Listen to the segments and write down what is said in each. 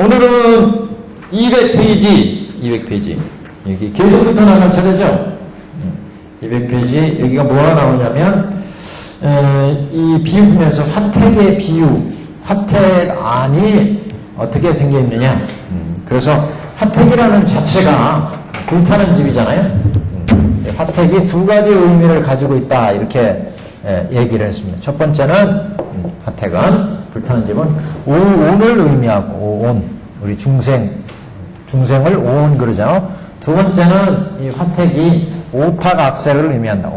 오늘은 200페이지. 여기 계속부터 나갈 차례죠? 200페이지. 여기가 뭐가 나오냐면, 이 비유품에서 화택의 비유, 화택안이 어떻게 생겼느냐. 그래서 화택이라는 자체가 불타는 집이잖아요. 화택이 두 가지 의미를 가지고 있다. 이렇게 얘기를 했습니다. 첫 번째는 화택은 불타는 집은 오온을 의미하고 오온, 우리 중생을 오온 그러죠. 두 번째는 이 화택이 오탁악세를 의미한다.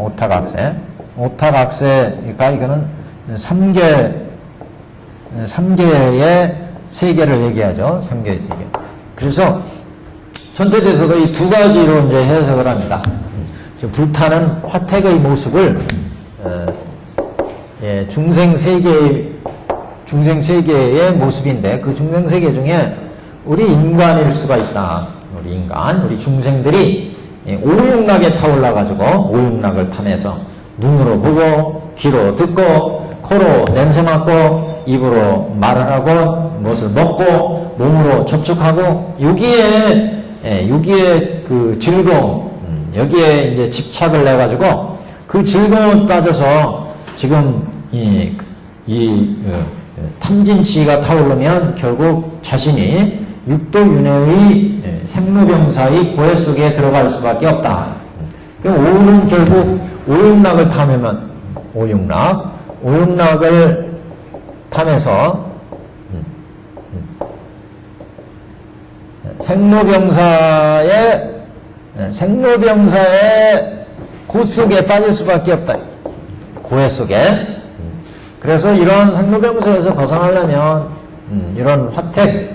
오탁악세니까 이거는 3개의 세계를 얘기하죠. 3개의 세계. 그래서 천태대에서도 이 두 가지로 이제 해석을 합니다. 불타는 화택의 모습을 중생 세계의 모습인데, 그 중생 세계 중에 우리 인간일 수가 있다. 우리 중생들이 오육락에 타올라가지고, 오육락을 탐해서 눈으로 보고, 귀로 듣고, 코로 냄새 맡고, 입으로 말을 하고, 무엇을 먹고, 몸으로 접촉하고, 여기에 그 즐거움, 여기에 이제 집착을 해가지고, 그 즐거움에 빠져서 지금 탐진치가 타오르면 결국 자신이 육도윤회의 생로병사의 고해 속에 들어갈 수밖에 없다. 오는 결국 오육락을 탐하면 오육락을 탐해서 생로병사의 고 속에 빠질 수밖에 없다. 고해 속에. 그래서 이런 생로병사에서 벗어나려면 이런 화택,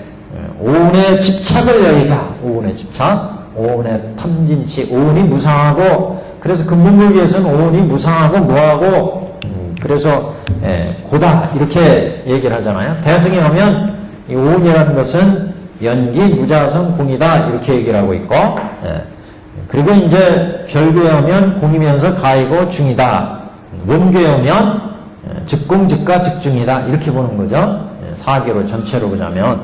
오운의 집착을 여기자. 오운의 집착, 오운의 탐진치, 오운이 무상하고, 그래서 근본을 위해서는 오운이 무상하고 무하고, 그래서 고다 이렇게 얘기를 하잖아요. 대승에 오면 이 오운이라는 것은 연기, 무자성, 공이다 이렇게 얘기를 하고 있고, 그리고 이제 별교에 오면 공이면서 가이고 중이다. 원교에 오면 즉공, 즉가, 즉중이다 이렇게 보는 거죠. 사계로 전체로 보자면,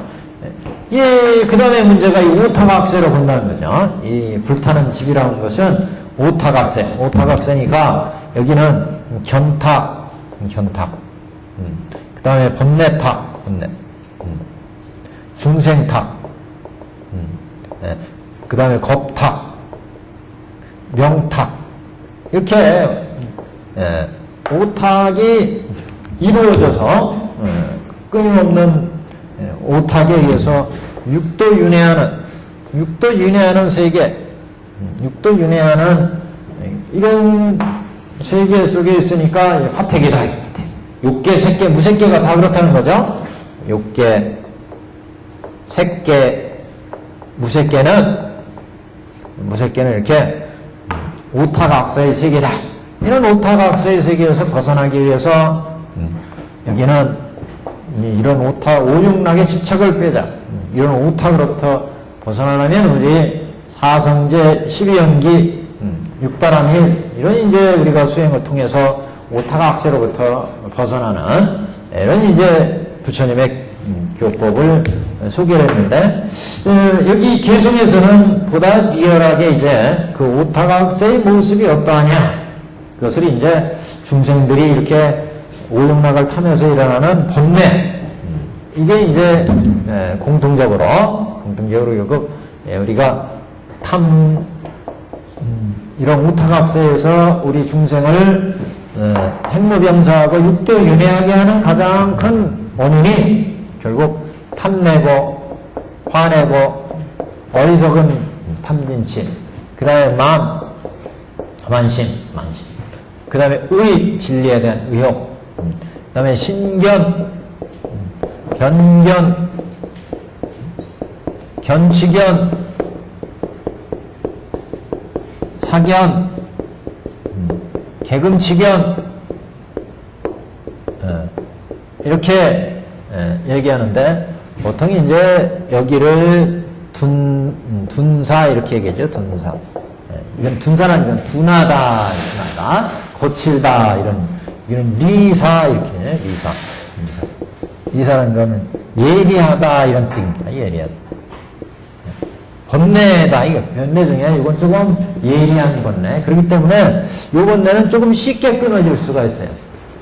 그 다음에 문제가 이 오탁악세로 본다는 거죠. 이 불타는 집이라는 것은 오탁악세니까 여기는 견탁, 그 다음에 번뇌탁, 중생탁, 그 다음에 겁탁, 명탁, 이렇게 오탁이 이루어져서 끊임없는 오탁에 의해서 육도윤회하는 세계, 육도윤회하는 이런 세계 속에 있으니까 화택이다. 육계, 색계, 무색계가 다 그렇다는 거죠. 육계, 색계, 무색계는 이렇게 오탁악세의 세계다. 이런 오탁악세의 세계에서 벗어나기 위해서 여기는 이런 오육락의 집착을 빼자. 이런 오탁으로부터 벗어나려면 우리 사성제, 12연기, 육바람일 이런 이제 우리가 수행을 통해서 오탁악세로부터 벗어나는 이런 이제 부처님의 교법을 소개를 했는데, 여기 개성에서는 보다 리얼하게 이제 그 오탁악세의 모습이 어떠하냐, 그것을 이제 중생들이 이렇게 오육락을 타면서 일어나는 번뇌, 이게 이제 공통적으로 결국 우리가 이런 오탁악세에서 우리 중생을 생로병사하고 육도윤회하게 하는 가장 큰 원인이 결국 탐내고 화내고 어리석은 탐진치, 그 다음에 만심, 그 다음에 진리에 대한 의혹, 그 다음에 신견, 견견, 견치견, 사견, 개금치견, 이렇게 얘기하는데, 보통 이제 여기를 둔사 이렇게 얘기하죠. 둔사. 이건 둔사라는 건 둔하다, 거칠다 이런 리사 이렇게 리사라는 거는 예리하다 이런 뜻입니다. 예리하다. 번뇌다. 이거 번뇌 중에 이건 조금 예리한 번뇌. 그렇기 때문에 이 번뇌는 조금 쉽게 끊어질 수가 있어요.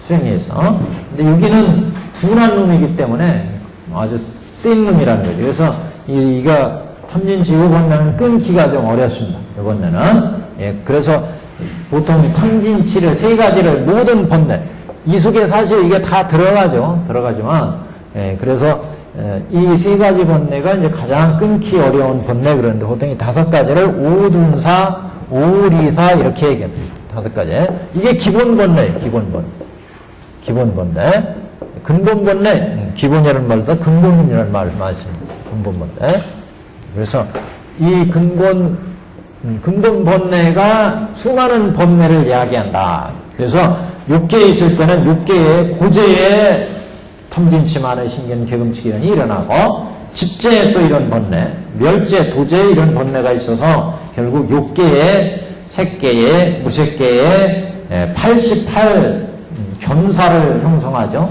수행에서. 근데 여기는 둔한 놈이기 때문에 아주 센 놈이라는 거죠. 그래서 이가 탐진치유 번뇌는 끊기가 좀 어렵습니다. 이 번뇌는. 예, 그래서 보통 탐진치를 세 가지를 모든 번뇌 이 속에 사실 이게 다 들어가지만 예, 그래서 이 세 가지 번뇌가 이제 가장 끊기 어려운 번뇌. 그런데 보통 이 5가지를 오둔사, 오리사 이렇게 얘기합니다. 5가지. 이게 기본 번뇌예요. 기본 번뇌. 기본 번뇌. 근본 번뇌. 기본이라는 말보다 근본이라는 말을 많이 씁니다. 근본 번뇌. 그래서 이 근본 번뇌가 수많은 번뇌를 이야기한다. 그래서 육계에 있을 때는 육계에 고제에 탐진치 만의 신견 개금치 이런이 일어나고 집제에 또 이런 번뇌, 멸제, 도제에 이런 번뇌가 있어서 결국 육계에 색계에 무색계에 88 견사를 형성하죠.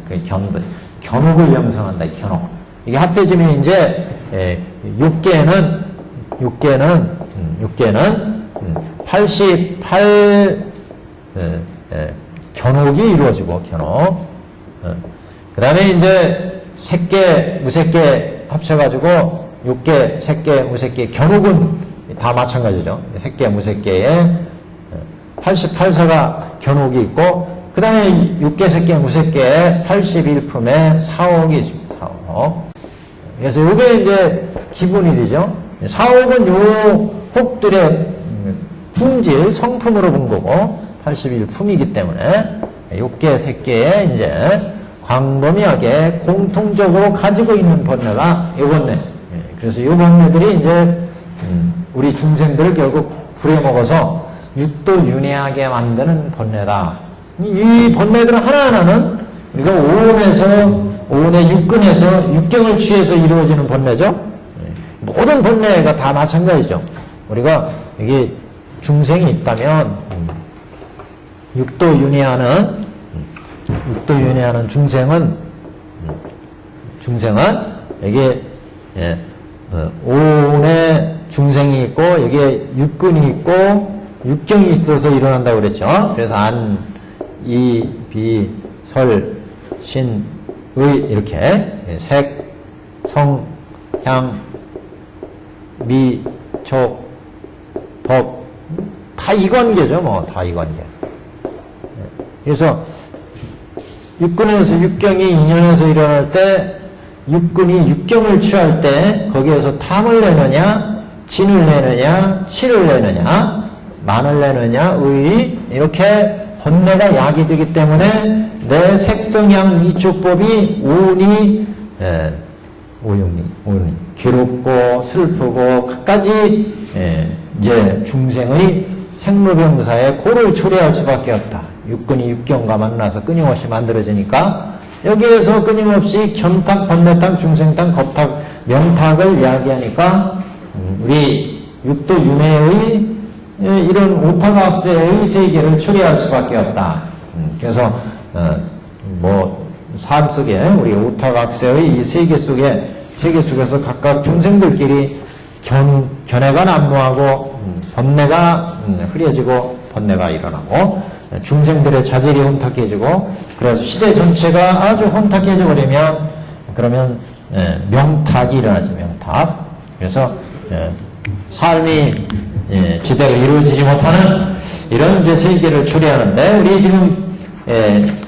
그 견옥을 형성한다. 견옥. 이게 합해지면 이제 육계는 88 견옥이 이루어지고 견옥. 그 다음에 이제 색계, 무색계 합쳐가지고 육계, 색계, 무색계, 견옥은 다 마찬가지죠. 색계, 무색계에 88서가 견옥이 있고 그 다음에 육계, 색계, 무색계에 81품에 사옥이 있습니다. 사옥. 그래서 이게 이제 기본이 되죠. 사옥은 요 혹들의 품질, 성품으로 본 거고 81품이기 때문에 육계, 색계에 이제 광범위하게 공통적으로 가지고 있는 번뇌가 이 번뇌. 그래서 이 번뇌들이 이제 우리 중생들을 결국 부려먹어서 육도윤회하게 만드는 번뇌다. 이 번뇌들은 하나하나는 우리가 오온의 육근에서 육경을 취해서 이루어지는 번뇌죠. 모든 번뇌가 다 마찬가지죠. 우리가 이게 중생이 있다면 육도윤회하는 중생은 여기에 오온의 중생이 있고 여기에 육근이 있고 육경이 있어서 일어난다고 그랬죠. 그래서 안, 이, 비, 설, 신, 의 이렇게 색, 성, 향, 미, 촉, 법 다 이 관계죠. 뭐 다 이 관계. 그래서 육근에서 육경이 인연에서 일어날 때 육근이 육경을 취할 때 거기에서 탐을 내느냐 진을 내느냐 실을 내느냐 만을 내느냐 의 이렇게 번뇌가 야기되기 때문에 내 색성향 이축법이 오운이 괴롭고 슬프고 갖가지 이제 중생의 생로병사의 고를 초래할 수밖에 없다. 육근이 육경과 만나서 끊임없이 만들어지니까 여기에서 끊임없이 견탁, 번뇌탁, 중생탁, 겁탁, 명탁을 이야기하니까 우리 육도윤회의 이런 오타각세의 세계를 초래할 수밖에 없다. 그래서 삶 속에 우리 오타각세의 이 세계 속에서 각각 중생들끼리 견해가 난무하고 번뇌가 흐려지고 번뇌가 일어나고 중생들의 자질이 혼탁해지고 그래서 시대 전체가 아주 혼탁해져 버리면 그러면 명탁이 일어나죠. 명탁. 그래서 삶이 제대로 이루어지지 못하는 이런 이제 세계를 초래하는데 우리 지금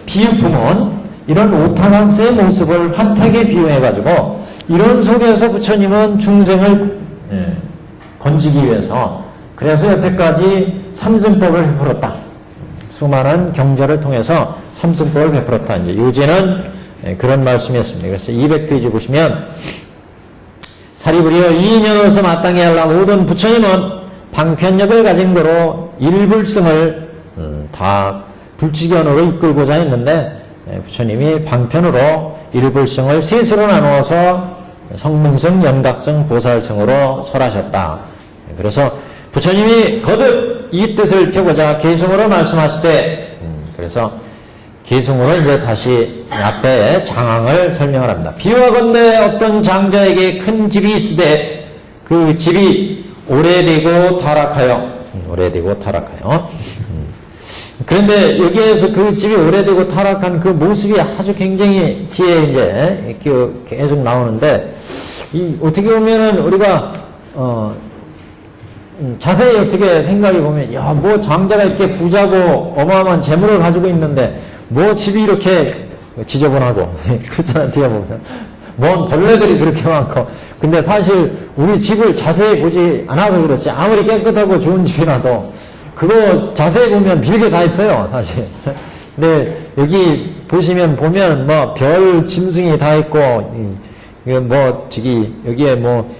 비유품은 이런 오타강세의 모습을 화택에 비유해가지고 이런 속에서 부처님은 중생을 건지기 위해서 그래서 여태까지 삼승법을 베풀었다. 수많은 경전을 통해서 삼승법을 베풀었다. 이제 요지는 그런 말씀이었습니다. 그래서 200페이지 보시면 사리부리여 이 인연으로서 마땅히 하려 모든 부처님은 방편력을 가진 거로 일불승을 다 불치견으로 이끌고자 했는데 부처님이 방편으로 일불승을 셋으로 나누어서 성문승, 연각승, 보살승으로 설하셨다. 그래서 부처님이 거듭 이 뜻을 펴고자 개성으로 말씀하시되 그래서 계승으로 이제 다시 앞에 장황을 설명을 합니다. 비유하건대 어떤 장자에게 큰 집이 있으되 그 집이 오래되고 타락하여 그런데 여기에서 그 집이 오래되고 타락한 그 모습이 아주 굉장히 뒤에 이제 계속 나오는데, 어떻게 보면은 우리가, 자세히 어떻게 생각해 보면, 야, 뭐 장자가 이렇게 부자고 어마어마한 재물을 가지고 있는데, 뭐 집이 이렇게 지저분하고, 그렇잖아요, 뒤에 보면. 뭔 벌레들이 그렇게 많고. 근데 사실 우리 집을 자세히 보지 않아서 그렇지, 아무리 깨끗하고 좋은 집이라도, 그거 자세히 보면 별게 다 있어요, 사실. 근데 여기 보면 뭐 별 짐승이 다 있고, 여기에 뭐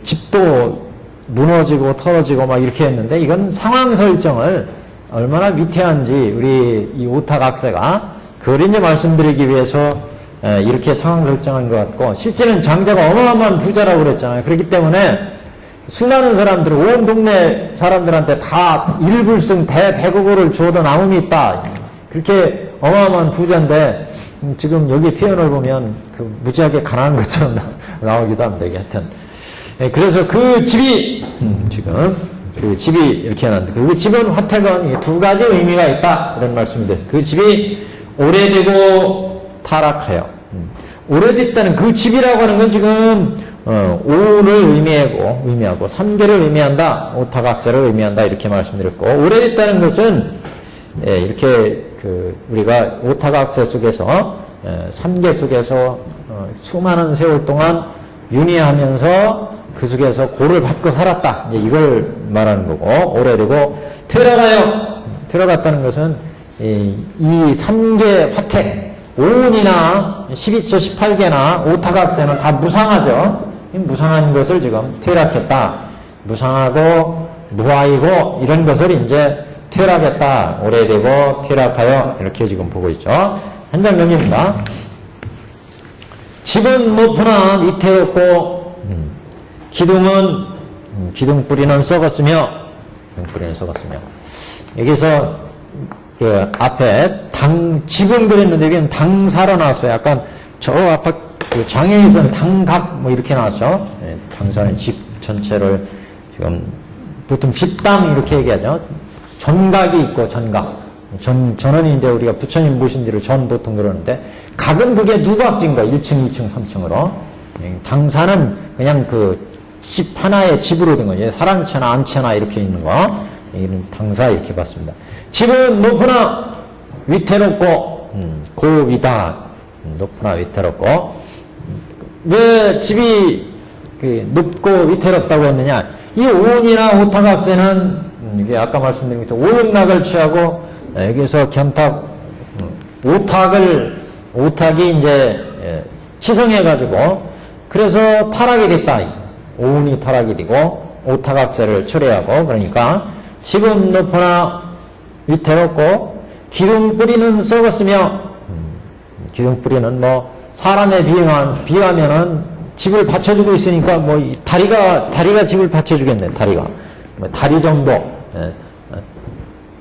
집도 무너지고 털어지고 막 이렇게 했는데, 이건 상황 설정을 얼마나 위태한지 우리 이 오탁 학세가 그걸 이제 말씀드리기 위해서 이렇게 상황 설정한 것 같고, 실제는 장자가 어마어마한 부자라고 그랬잖아요. 그렇기 때문에 수많은 사람들은 온 동네 사람들한테 다 1불승 대백억을 주어도 남음이 있다. 그렇게 어마어마한 부자인데 지금 여기 표현을 보면 그 무지하게 가난한 것처럼 나오기도 합니다. 하여튼 그래서 그 집이 지금 그 집이 이렇게 해놨는데, 그 집은 화택은 두 가지 의미가 있다 이런 말씀인데, 그 집이 오래되고 타락하여 오래됐다는 그 집이라고 하는 건 지금 오를 의미하고 3개를 의미한다, 오타각세를 의미한다 이렇게 말씀드렸고, 오래됐다는 것은 이렇게 우리가 오타각세 속에서 3개 속에서 수많은 세월 동안 윤회하면서 그 속에서 고를 받고 살았다, 이걸 말하는 거고, 오래되고 퇴라갔다는 것은 이 3개 화택, 5운이나 12처 18개나 오타각세는 다 무상하죠. 무상한 것을 지금 퇴락했다. 무상하고 무아이고 이런 것을 이제 퇴락했다. 오래되고 퇴락하여 이렇게 지금 보고 있죠. 한 장면입니다. 집은 높으나 위태롭고 기둥뿌리는 썩었으며 여기서 그 앞에 집은 그랬는데 여기는 당사로 나왔어요. 약간 저 앞에 그 장애에서는 당각 뭐 이렇게 나왔죠. 당사는 집 전체를 지금 보통 집당 이렇게 얘기하죠. 전각이 있고 전각. 전은 이제 우리가 부처님 모신 뒤를 전 보통 그러는데, 각은 그게 누각진 거 1층, 2층, 3층으로. 당사는 그냥 그 집 하나의 집으로 된 거예요. 사랑채나 안채나 이렇게 있는 거. 이런 당사 이렇게 봤습니다. 집은 높으나 위태롭고 고위다. 높으나 위태롭고. 왜 집이 높고 위태롭다고 했느냐? 이 오운이나 오타각세는 이게 아까 말씀드린 것처럼 오용락을 취하고, 여기서 견탁 오탁이 이제 치성해가지고, 그래서 타락이 됐다. 오운이 타락이 되고 오타각세를 초래하고, 그러니까 집은 높으나 위태롭고 기둥뿌리는 썩었으며, 기둥뿌리는 뭐 사람에 비유하면은 집을 받쳐주고 있으니까 뭐 다리가 집을 받쳐주겠네. 다리가 뭐 다리 정도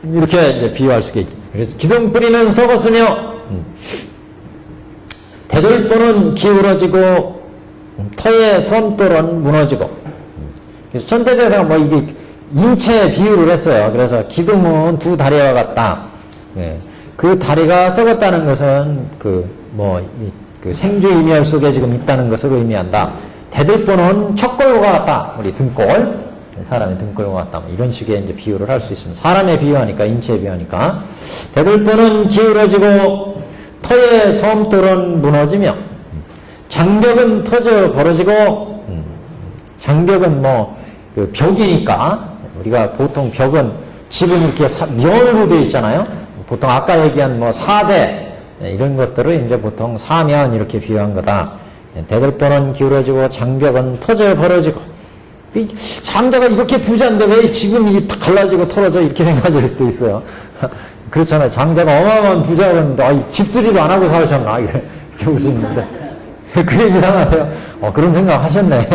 이렇게 이제 비유할 수가 있죠. 그래서 기둥뿌리는 썩었으며 대들보는 기울어지고 터의 섬돌은 무너지고. 그래서 천태대사가 뭐 이게 인체에 비유를 했어요. 그래서 기둥은 두 다리와 같다. 그 다리가 썩었다는 것은 그 생주 이멸 속에 지금 있다는 것을 의미한다. 대들보는 척골과 같다. 우리 등골, 사람의 등골과 같다. 이런 식의 이제 비유를 할 수 있습니다. 사람에 비유하니까, 인체에 비유하니까. 대들보는 기울어지고 터의 섬돌은 무너지며, 장벽은 터져 벌어지고, 장벽은 그 벽이니까, 우리가 보통 벽은 집은 이렇게 면으로 되어 있잖아요. 보통 아까 얘기한 사대, 이런 것들을 이제 보통 사면 이렇게 비유한 거다. 대들보는 기울어지고 장벽은 터져 벌어지고. 장자가 이렇게 부자인데 왜 집은 이게 갈라지고 털어져 이렇게 생각하실 수도 있어요. 그렇잖아요. 장자가 어마어마한 부자였는데 집들이도 안 하고 살으셨나 이렇게 볼 수 있는데 그 얘기 하세요. 그런 생각 하셨네.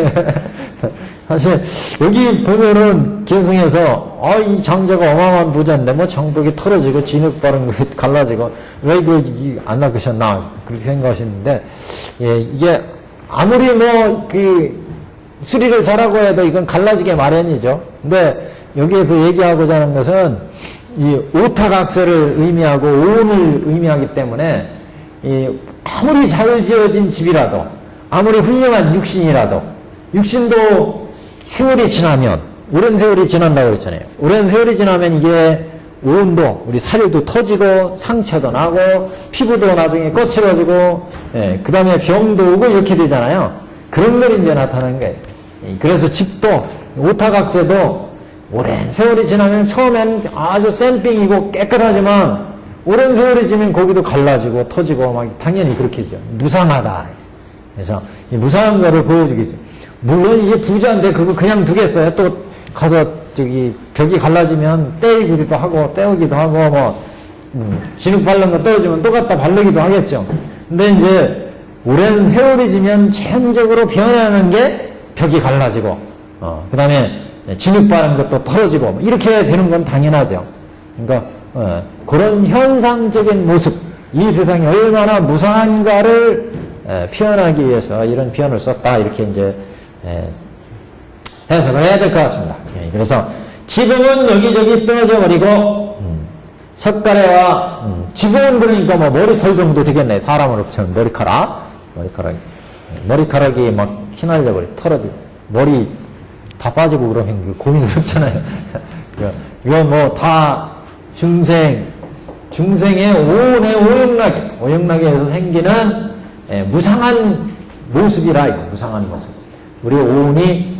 사실 여기 보면은 계승해서 이 장자가 어마어마한 부자인데 뭐 장복이 털어지고 진흙 바른 거 갈라지고 왜 이거 안 낚으셨나 그렇게 생각하시는데, 예, 이게 아무리 뭐 그 수리를 잘하고 해도 이건 갈라지게 마련이죠. 근데 여기에서 얘기하고자 하는 것은 이 오타각세를 의미하고 오온을 의미하기 때문에 이 아무리 잘 지어진 집이라도 아무리 훌륭한 육신이라도 육신도 세월이 지나면, 오랜 세월이 지난다고 그랬잖아요. 오랜 세월이 지나면 이게 오온도, 우리 살도 터지고 상처도 나고 피부도 나중에 거칠어지고, 예, 그 다음에 병도 오고 이렇게 되잖아요. 그런 걸 이제 나타나는 거예요. 그래서 집도 오타각세도 오랜 세월이 지나면 처음엔 아주 센빙이고 깨끗하지만 오랜 세월이 지나면 거기도 갈라지고 터지고 막 당연히 그렇게죠. 무상하다. 그래서 이 무상한 거를 보여주겠죠. 물론 이게 부자인데 그거 그냥 두겠어요. 또 가서 저기 벽이 갈라지면 떼기도 하고 떼우기도 하고 뭐 진흙 바른 거 떨어지면 또 갖다 바르기도 하겠죠. 근데 이제 오랜 세월이 지면 전적으로 변하는 게 벽이 갈라지고 그 다음에 진흙 바른 것도 털어지고 뭐 이렇게 되는 건 당연하죠. 그러니까 그런 현상적인 모습, 이 세상이 얼마나 무상한가를 표현하기 위해서 이런 표현을 썼다, 이렇게 이제 해석을 해야 될 것 같습니다. 그래서 지붕은 여기저기 떨어져 버리고 석가래와 지붕은 그러니까 뭐 머리털 정도 되겠네. 사람으로 치면 머리카락이 막 휘날려 버리, 털어지고 머리 다 빠지고 그러면 고민스럽잖아요. 이거 뭐 다 중생의 오온의 오용락에서 생기는 무상한 모습이라, 이거 무상한 모습. 우리 오온이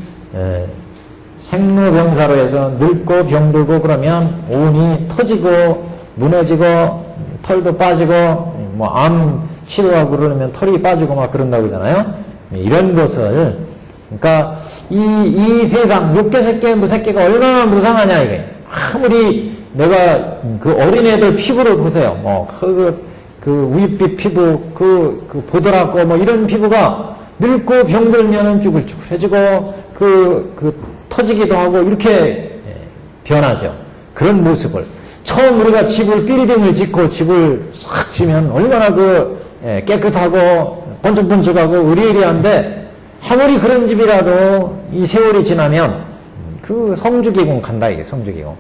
생로병사로 해서 늙고 병들고 그러면 오온이 터지고 무너지고 털도 빠지고 뭐 암 치료하고 그러면 털이 빠지고 막 그런다고 그러잖아요. 이런 것을, 그러니까 이 세상 육계 새끼 무새끼가 얼마나 무상하냐 이게. 아무리 내가 그 어린애들 피부를 보세요. 뭐 그 우윳빛 피부, 그 보드랍고 뭐 이런 피부가 늙고 병들면은 쭈글쭈글해지고 터지기도 하고 이렇게 변하죠. 그런 모습을 처음 우리가 빌딩을 짓고 집을 싹 지면 얼마나 깨끗하고 번쩍번쩍하고 의리의리한데, 아무리 그런 집이라도 이 세월이 지나면 그 성주기공 간다, 이게 성주기공.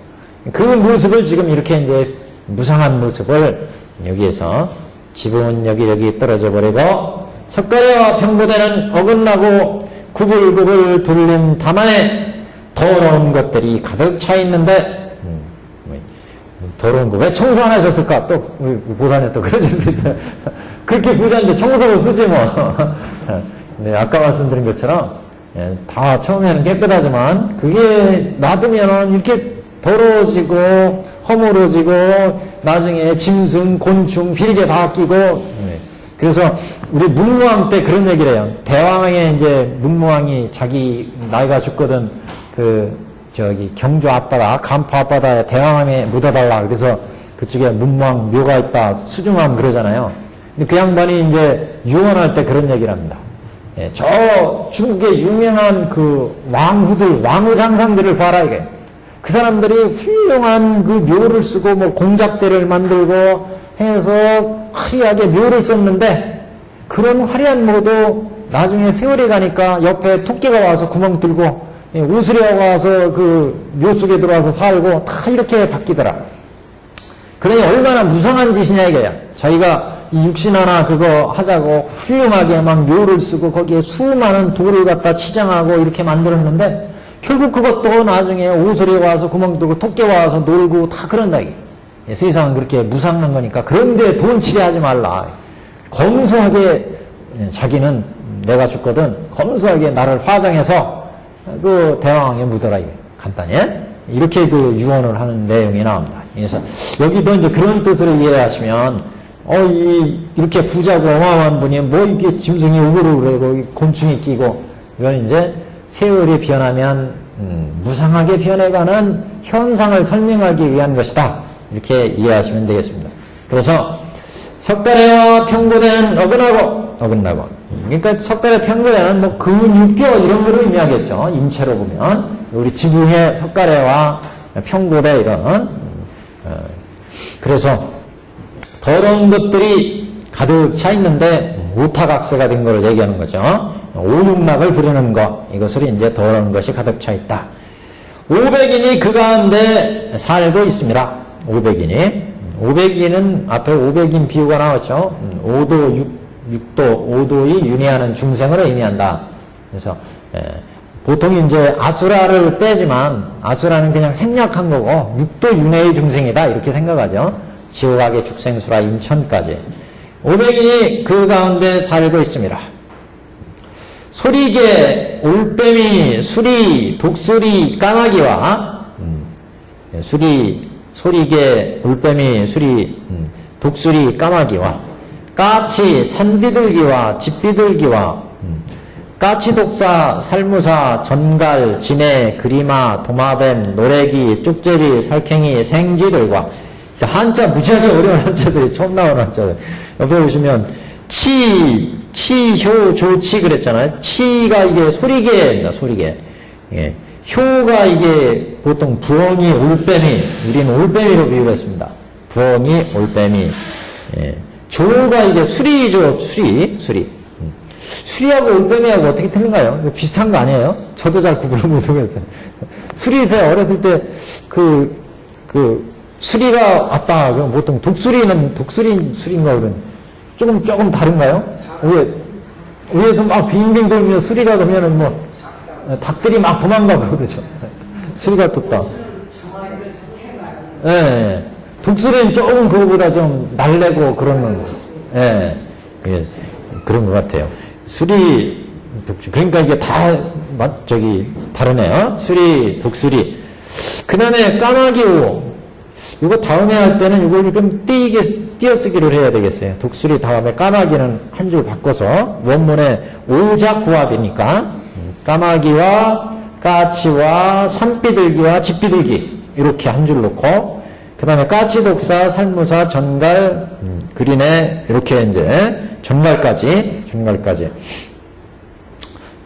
그 모습을 지금 이렇게 이제 무상한 모습을 여기에서 지붕은 여기 떨어져 버리고 석가래와 평보대는 어긋나고 구불구불 둘린 담안에 더러운 것들이 가득 차 있는데, 더러운 거 왜 청소 안 하셨을까? 또 보산에 또 그러실 수 있어요. 그렇게 부자인데 청소를 쓰지 뭐. 네, 아까 말씀드린 것처럼 다 처음에는 깨끗하지만 그게 놔두면 이렇게 더러워지고 허물어지고 나중에 짐승, 곤충, 빌개 다 끼고. 그래서 우리 문무왕 때 그런 얘기를 해요. 대왕의 이제 문무왕이 자기 나이가 죽거든 경주 앞바다, 간포 앞바다에 대왕암에 묻어달라. 그래서 그쪽에 문무왕 묘가 있다, 수중암 그러잖아요. 근데 그 양반이 이제 유언할 때 그런 얘기를 합니다. 저 중국의 유명한 그 왕후들, 왕후장상들을 봐라, 이게. 그 사람들이 훌륭한 그 묘를 쓰고 뭐 공작대를 만들고 해서 화려하게 묘를 썼는데, 그런 화려한 묘도 나중에 세월이 가니까 옆에 토끼가 와서 구멍 뚫고 우스리가 와서 그 묘 속에 들어와서 살고 다 이렇게 바뀌더라. 그러니 얼마나 무상한 짓이냐 이거야. 자기가 이 육신 하나 그거 하자고 훌륭하게 막 묘를 쓰고 거기에 수많은 돌을 갖다 치장하고 이렇게 만들었는데, 결국 그것도 나중에 오소리가 와서 구멍 뚫고 토끼가 와서 놀고 다 그런다 이게. 세상은 그렇게 무상한 거니까 그런데 돈 치레하지 말라. 검소하게 자기는 내가 죽거든 검소하게 나를 화장해서 그 대왕에 묻어라, 이게 간단히 이렇게 그 유언을 하는 내용이 나옵니다. 그래서 여기도 이제 그런 뜻으로 이해하시면 이렇게 부자고 어마어마한 분이 뭐 이게 짐승이 우글우글하고 곤충이 끼고, 이건 이제 세월이 변하면 무상하게 변해가는 현상을 설명하기 위한 것이다, 이렇게 이해하시면 되겠습니다. 그래서 석가래와 평보대는 어긋나고 어긋나고. 그러니까 석가래 편고에는 뭐 근육교 이런 거를 의미하겠죠. 인체로 보면. 우리 지붕의 석가래와 평고대 이런. 그래서 더러운 것들이 가득 차 있는데 오타각세가 된 걸 얘기하는 거죠. 오육막을 부리는 것. 이것을 이제 더러운 것이 가득 차 있다. 500인이 그 가운데 살고 있습니다. 500인이. 500인은 앞에 500인 비유가 나왔죠. 5도, 6도, 5도의 윤회하는 중생을 의미한다. 그래서 보통 이제 아수라를 빼지만 아수라는 그냥 생략한 거고 6도 윤회의 중생이다 이렇게 생각하죠. 지옥악의 축생수라 인천까지. 500인이 그 가운데 살고 있습니다. 소리개, 올빼미, 수리, 독수리, 까마귀와 소리개, 올빼미, 수리, 독수리, 까마귀와 까치, 산비둘기와 집비둘기와 까치독사, 살무사, 전갈, 진해, 그리마, 도마뱀, 노래기, 쪽제비, 살쾡이, 생쥐들과 한자 무지하게 어려운 한자들이 처음 나오는 한자들. 옆에 보시면 치효, 조치 그랬잖아요. 치가 이게 소리개입니다. 소리개. 예. 효가 이게 보통 부엉이, 올빼미, 우리는 올빼미로 비유했습니다. 부엉이, 올빼미. 예. 조가 이게 수리죠. 수리. 수리하고 올빼미하고 어떻게 틀린가요? 이거 비슷한 거 아니에요? 저도 잘 구분을 못하겠어요. 수리 때 어렸을 때 수리가 왔다. 그럼 보통 독수리는 수리인가 그러는 조금 다른가요? 위에서 막 빙빙 돌면 수리가 그러면은 뭐 닭들이 막 도망가고 그러죠. 수리가 떴다. 예. 독수리는 조금 그거보다 좀 날래고 그러는 예. 그런 것 같아요. 수리, 독수리. 그러니까 이게 다 다르네요. 수리, 독수리. 그 다음에 까마귀오. 이거 다음에 할 때는 이걸 좀 띄어쓰기를 해야 되겠어요. 독수리 다음에 까마귀는 한 줄 바꿔서 원문에 오작구합이니까 까마귀와 까치와 산비둘기와 집비둘기 이렇게 한 줄 놓고 그 다음에 까치독사, 살무사, 전갈, 그린에 이렇게 이제 전갈까지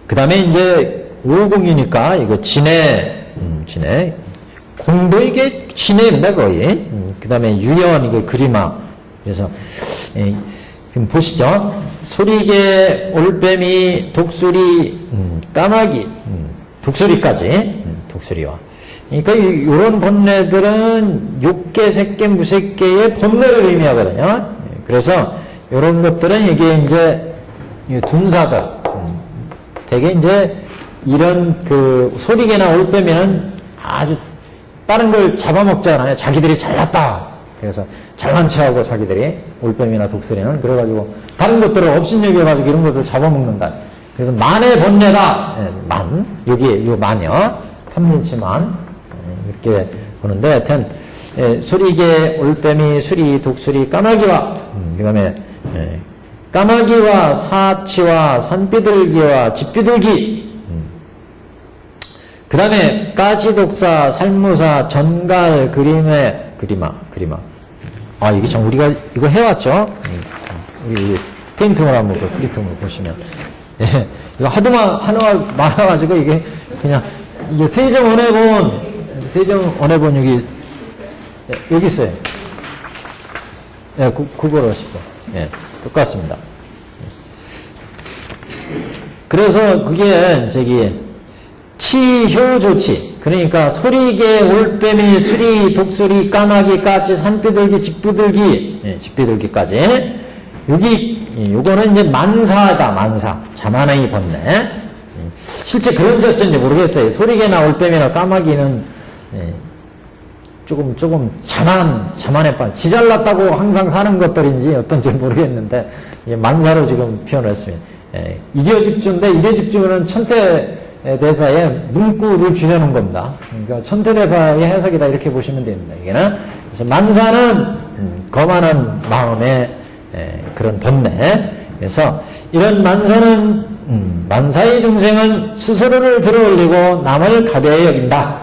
그 다음에 이제 5공이니까 이거 진해 공도 이게 진해입니다 거의. 그 다음에 유연 이게 그리마. 그래서 지금 보시죠. 소리개, 올빼미, 독수리, 까마귀, 독수리까지 독수리와. 그러니까 이런 번뇌들은 욕계, 색계, 무색계의 번뇌를 의미하거든요. 그래서 이런 것들은 이게 이제 둔사들 되게 이제 이런 그 소리개나 올빼미는 아주 다른 걸 잡아먹잖아요. 자기들이 잘났다. 그래서 잘난 체하고 자기들이 올빼미나 독수리는 그래가지고 다른 것들을 업신여겨가지고 이런 것들을 잡아먹는다. 그래서 만의 번뇌다. 만 여기 요 만이요. 탐민치만 이렇게 보는데 하여튼 소리개, 올빼미, 수리, 독수리, 까마귀와 그 다음에 까마귀와 사치와 산비둘기와 집비둘기 그 다음에 까치독사, 살무사, 전갈, 그리마. 이게 참 우리가 이거 해왔죠? 우리 페인팅을 한번 프리팅을 보시면. 예, 이거 하도 많아가지고 이게 그냥, 이게 세정원해본 여기 있어요. 예, 그걸 하시고. 예, 똑같습니다. 그래서 그게, 치효조치. 그러니까 소리개, 올빼미, 수리, 독수리, 까마귀, 까치, 산비둘기, 집비둘기까지. 요거는 이제 만사다, 만사. 자만의 번뇌. 실제 그런지 어쩐지 모르겠어요. 소리개나 올빼미나 까마귀는 조금 자만에 빠져. 지잘났다고 항상 사는 것들인지 어떤지 모르겠는데, 만사로 지금 표현을 했습니다. 이지어집주인데, 이례집주는 천태 대사에 문구를 줄여놓은 겁니다. 그러니까 천태대사의 해석이다 이렇게 보시면 됩니다. 이게는 그래서 만사는 거만한 마음의 그런 번뇌. 그래서 이런 만사는 만사의 중생은 스스로를 들어올리고 남을 가벼이 여긴다.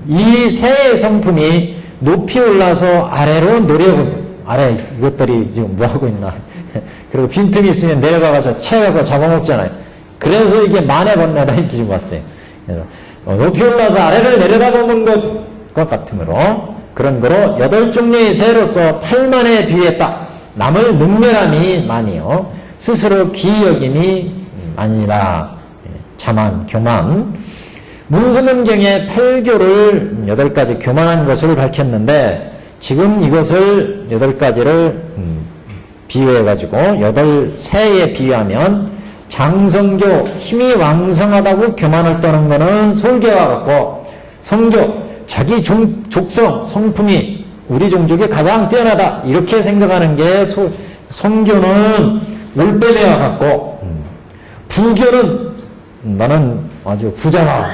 이 세 성품이 높이 올라서 아래로 노려보죠. 아래 이것들이 지금 뭐 하고 있나 그리고 빈틈이 있으면 내려가서 채가서 잡아먹잖아요. 그래서 이게 만해번뇌다 이렇게 좀 왔어요. 그래서 높이 올라서 아래를 내려다보는 것과 같으므로 그런 거로 8종류의 새로서 8만에 비유했다. 남을 능멸함이 많이요. 스스로 귀여김이 많이라. 자만, 교만. 문수문경의 8교를 8가지 교만한 것을 밝혔는데 지금 이것을 8가지를 비유해가지고 8새에 비유하면 장성교, 힘이 왕성하다고 교만을 떠는 것은 솔개와 같고 성교, 자기 족성, 성품이 우리 종족이 가장 뛰어나다 이렇게 생각하는 게 성교는 올빼미와 같고 부교는 나는 아주 부자다,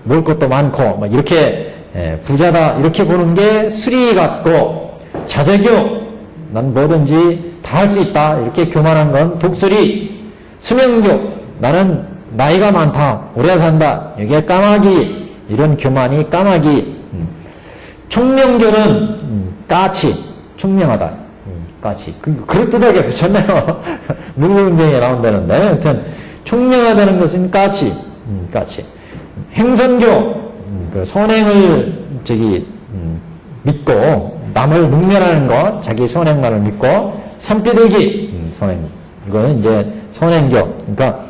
먹을 것도 많고 막 이렇게 부자다 이렇게 보는 게 수리 같고 자세교, 난 뭐든지 다 할 수 있다 이렇게 교만한 건 독수리, 수명교, 나는 나이가 많다 오래 산다 이게 까마귀 이런 교만이 까마귀. 총명교는 까치, 총명하다 까치. 그럴듯하게 붙였네요. 문문경에 나온다는데 하여튼 총명하다는 것은 까치, 까치. 행선교, 선행을 믿고 남을 능멸하는 것, 자기 선행만을 믿고 산비둘기, 선행. 이거는 이제 선행교. 그러니까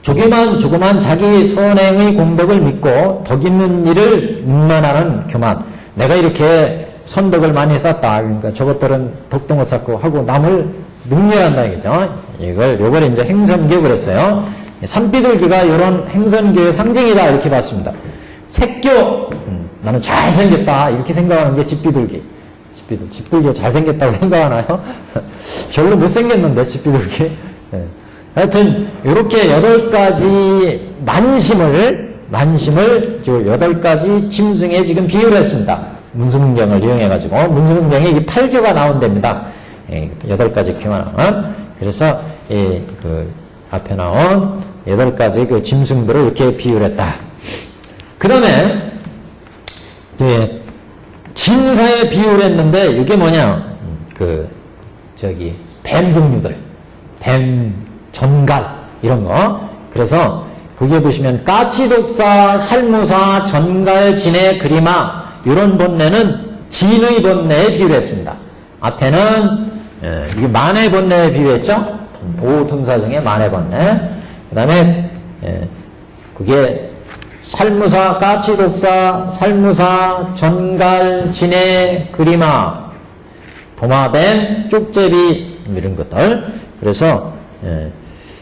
조그만 자기 선행의 공덕을 믿고 덕 있는 일을 능만하는 교만. 내가 이렇게 선덕을 많이 쌓았다. 그러니까 저것들은 덕도 못 쌓고 하고 남을 능멸한다 이거죠. 요걸 이제 행선교 그랬어요. 산비둘기가 이런 행선교의 상징이다 이렇게 봤습니다. 색교, 나는 잘생겼다 이렇게 생각하는 게 집비둘기. 집비둘기 잘생겼다고 생각하나요? 별로 못생겼는데 집비둘기. 네. 하여튼 이렇게 8가지 만심을 8가지 짐승에 지금 비유를 했습니다. 문수문경을 이용해가지고 문수문경에 이게 8교가 나온답니다. 8가지 교만함. 그래서 그 앞에 나온 8가지 그 짐승들을 이렇게 비유를 했다. 그 다음에 진사에 비유를 했는데 이게 뭐냐? 뱀 종류들, 뱀, 전갈 이런 거. 그래서 거기에 보시면 까치독사, 살무사, 전갈, 진해, 그리마 이런 번뇌는 진의 번뇌에 비유를 했습니다. 앞에는 이게 만의 번뇌에 비유했죠. 보호tum사 중에 만의 번뇌. 그 다음에 그게 살무사, 까치독사, 살무사, 전갈, 진해, 그리마, 도마뱀, 쪽제비 이런 것들. 그래서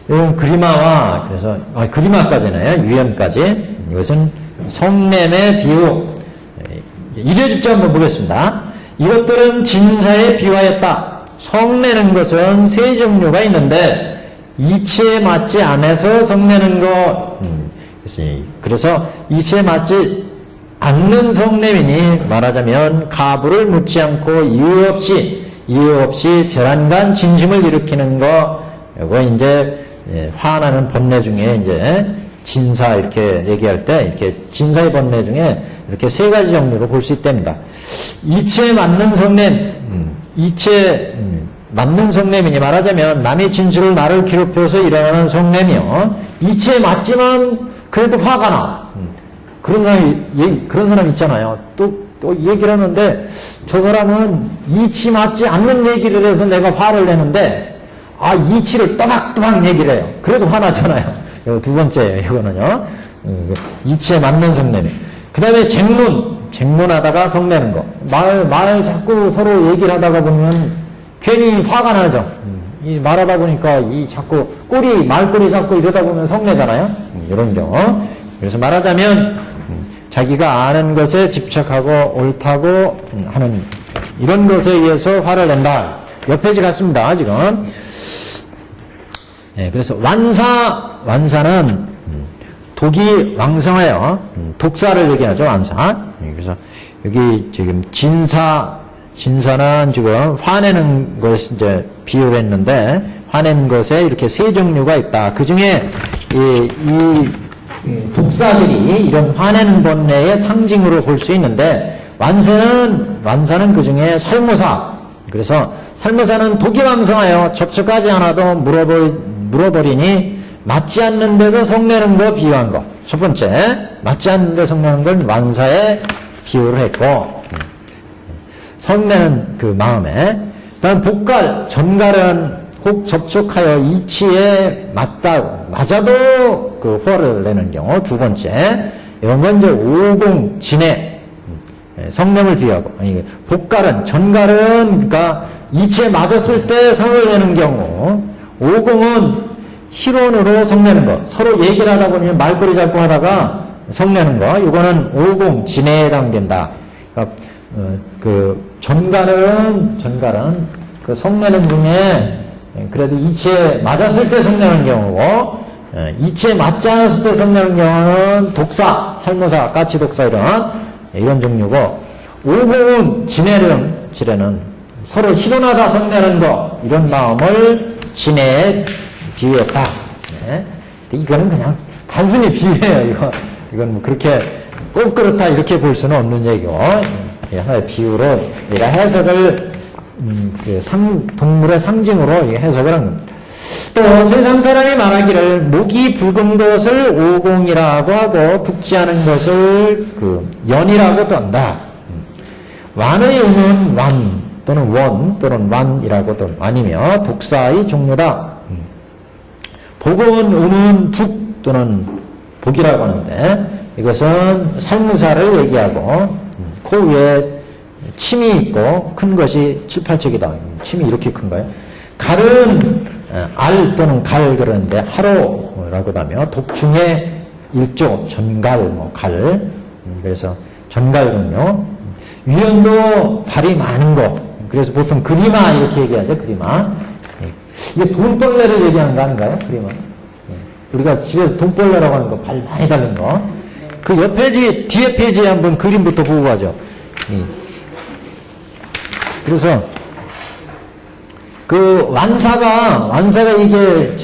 이런 그리마와 그래서 그리마까지네요. 유연까지. 이것은 성냄의 비유. 일여집자 한번 보겠습니다. 이것들은 진사에 비유하였다. 성내는 것은 세 종류가 있는데 이치에 맞지 않아서 성내는 것. 그래서 이치에 맞지 않는 성냄이니 말하자면 가부를 묻지 않고 이유 없이 별안간 진심을 일으키는 거. 이거 이제 화나는 번뇌 중에 이제 진사 이렇게 얘기할 때 이렇게 진사의 번뇌 중에 이렇게 3가지 종류로 볼 수 있답니다. 이치에 맞는 성냄, 이치에 맞는 성냄이니 말하자면 남의 진술을 나를 괴롭혀서 일어나는 성냄이요. 이치에 맞지만 그래도 화가 나. 그런 사람 있잖아요. 또 얘기를 하는데 저 사람은 이치 맞지 않는 얘기를 해서 내가 화를 내는데 이치를 또박또박 얘기를 해요. 그래도 화나잖아요. 이거 2번째예요. 이거는요. 이치에 맞는 성냄이. 그 다음에 쟁론하다가 성내는 거. 말 자꾸 서로 얘기를 하다가 보면 괜히 화가 나죠. 이 말하다 보니까 자꾸 말꼬리 잡고 이러다 보면 성내잖아요. 이런 경우. 그래서 말하자면 자기가 아는 것에 집착하고 옳다고 하는 이런 것에 의해서 화를 낸다. 몇 페이지 같습니다. 지금. 그래서 완사는 독이 왕성해요. 독사를 얘기하죠. 완사. 그래서 여기 지금 진사는 지금 화내는 것을 이제 비유를 했는데 화내는 것에 이렇게 3 종류가 있다. 그 중에 이 독사들이 이런 화내는 번뇌의 상징으로 볼 수 있는데 완사는 그 중에 살무사. 그래서 살무사는 독이 왕성하여 접촉하지 않아도 물어버리니 맞지 않는데도 속내는 거 비유한 거. 첫 번째, 맞지 않는데 속내는 건 완사에 비유를 했고, 속내는 그 마음에. 다음 복갈, 전갈은 혹 접촉하여 이치에 맞아도 그 화를 내는 경우. 두 번째, 이런 건 이제 오공진해, 성냄을 비유하고, 아니, 복갈은, 전갈은, 그러니까 이치에 맞았을 때 성을 내는 경우, 오공은 희론으로 성내는 거. 서로 얘기를 하다 보면 말거리 잡고 하다가 성내는 거. 이거는 오공진해에 해당된다. 그러니까, 그, 전갈은, 그 성내는 중에, 그래도 이치에 맞았을 때 성내는 경우고, 이치에 맞지 않았을 때 성내는 경우는 독사, 살무사, 까치독사 이런 종류고, 오공은 지뢰는 서로 희론하다 성내는 거, 이런 마음을 진해에 비유했다. 네. 이거는 그냥 단순히 비유예요. 이건 뭐 그렇게 꼭 그렇다 이렇게 볼 수는 없는 얘기고, 하나의 비유로 우리가 해석을 동물의 상징으로 해석을 한 겁니다. 또 세상 사람이 말하기를 목이 붉은 것을 오공이라고 하고 붉지 않은 것을 그 연이라고도 한다. 완의 음은 완 또는 원 또는 완이라고도 아니며 독사의 종류다. 복음은 음은 북 또는 복이라고 하는데 이것은 살무사를 얘기하고 코 위에 침이 있고 큰 것이 7, 8척이다. 침이 이렇게 큰가요? 갈은 알 또는 갈 그러는데 하로라고도 하며 독중의 일조 전갈 갈 그래서 전갈 종류. 위연도 발이 많은 거. 그래서 보통 그리마 이렇게 얘기하죠. 그리마. 이게 돈벌레를 얘기하는 거 아닌가요? 그리마. 우리가 집에서 돈벌레라고 하는 거 발 많이 달린 거. 그 옆 페이지 뒤에 페이지에 한번 그림부터 보고 가죠. 그래서 그 완사가 이게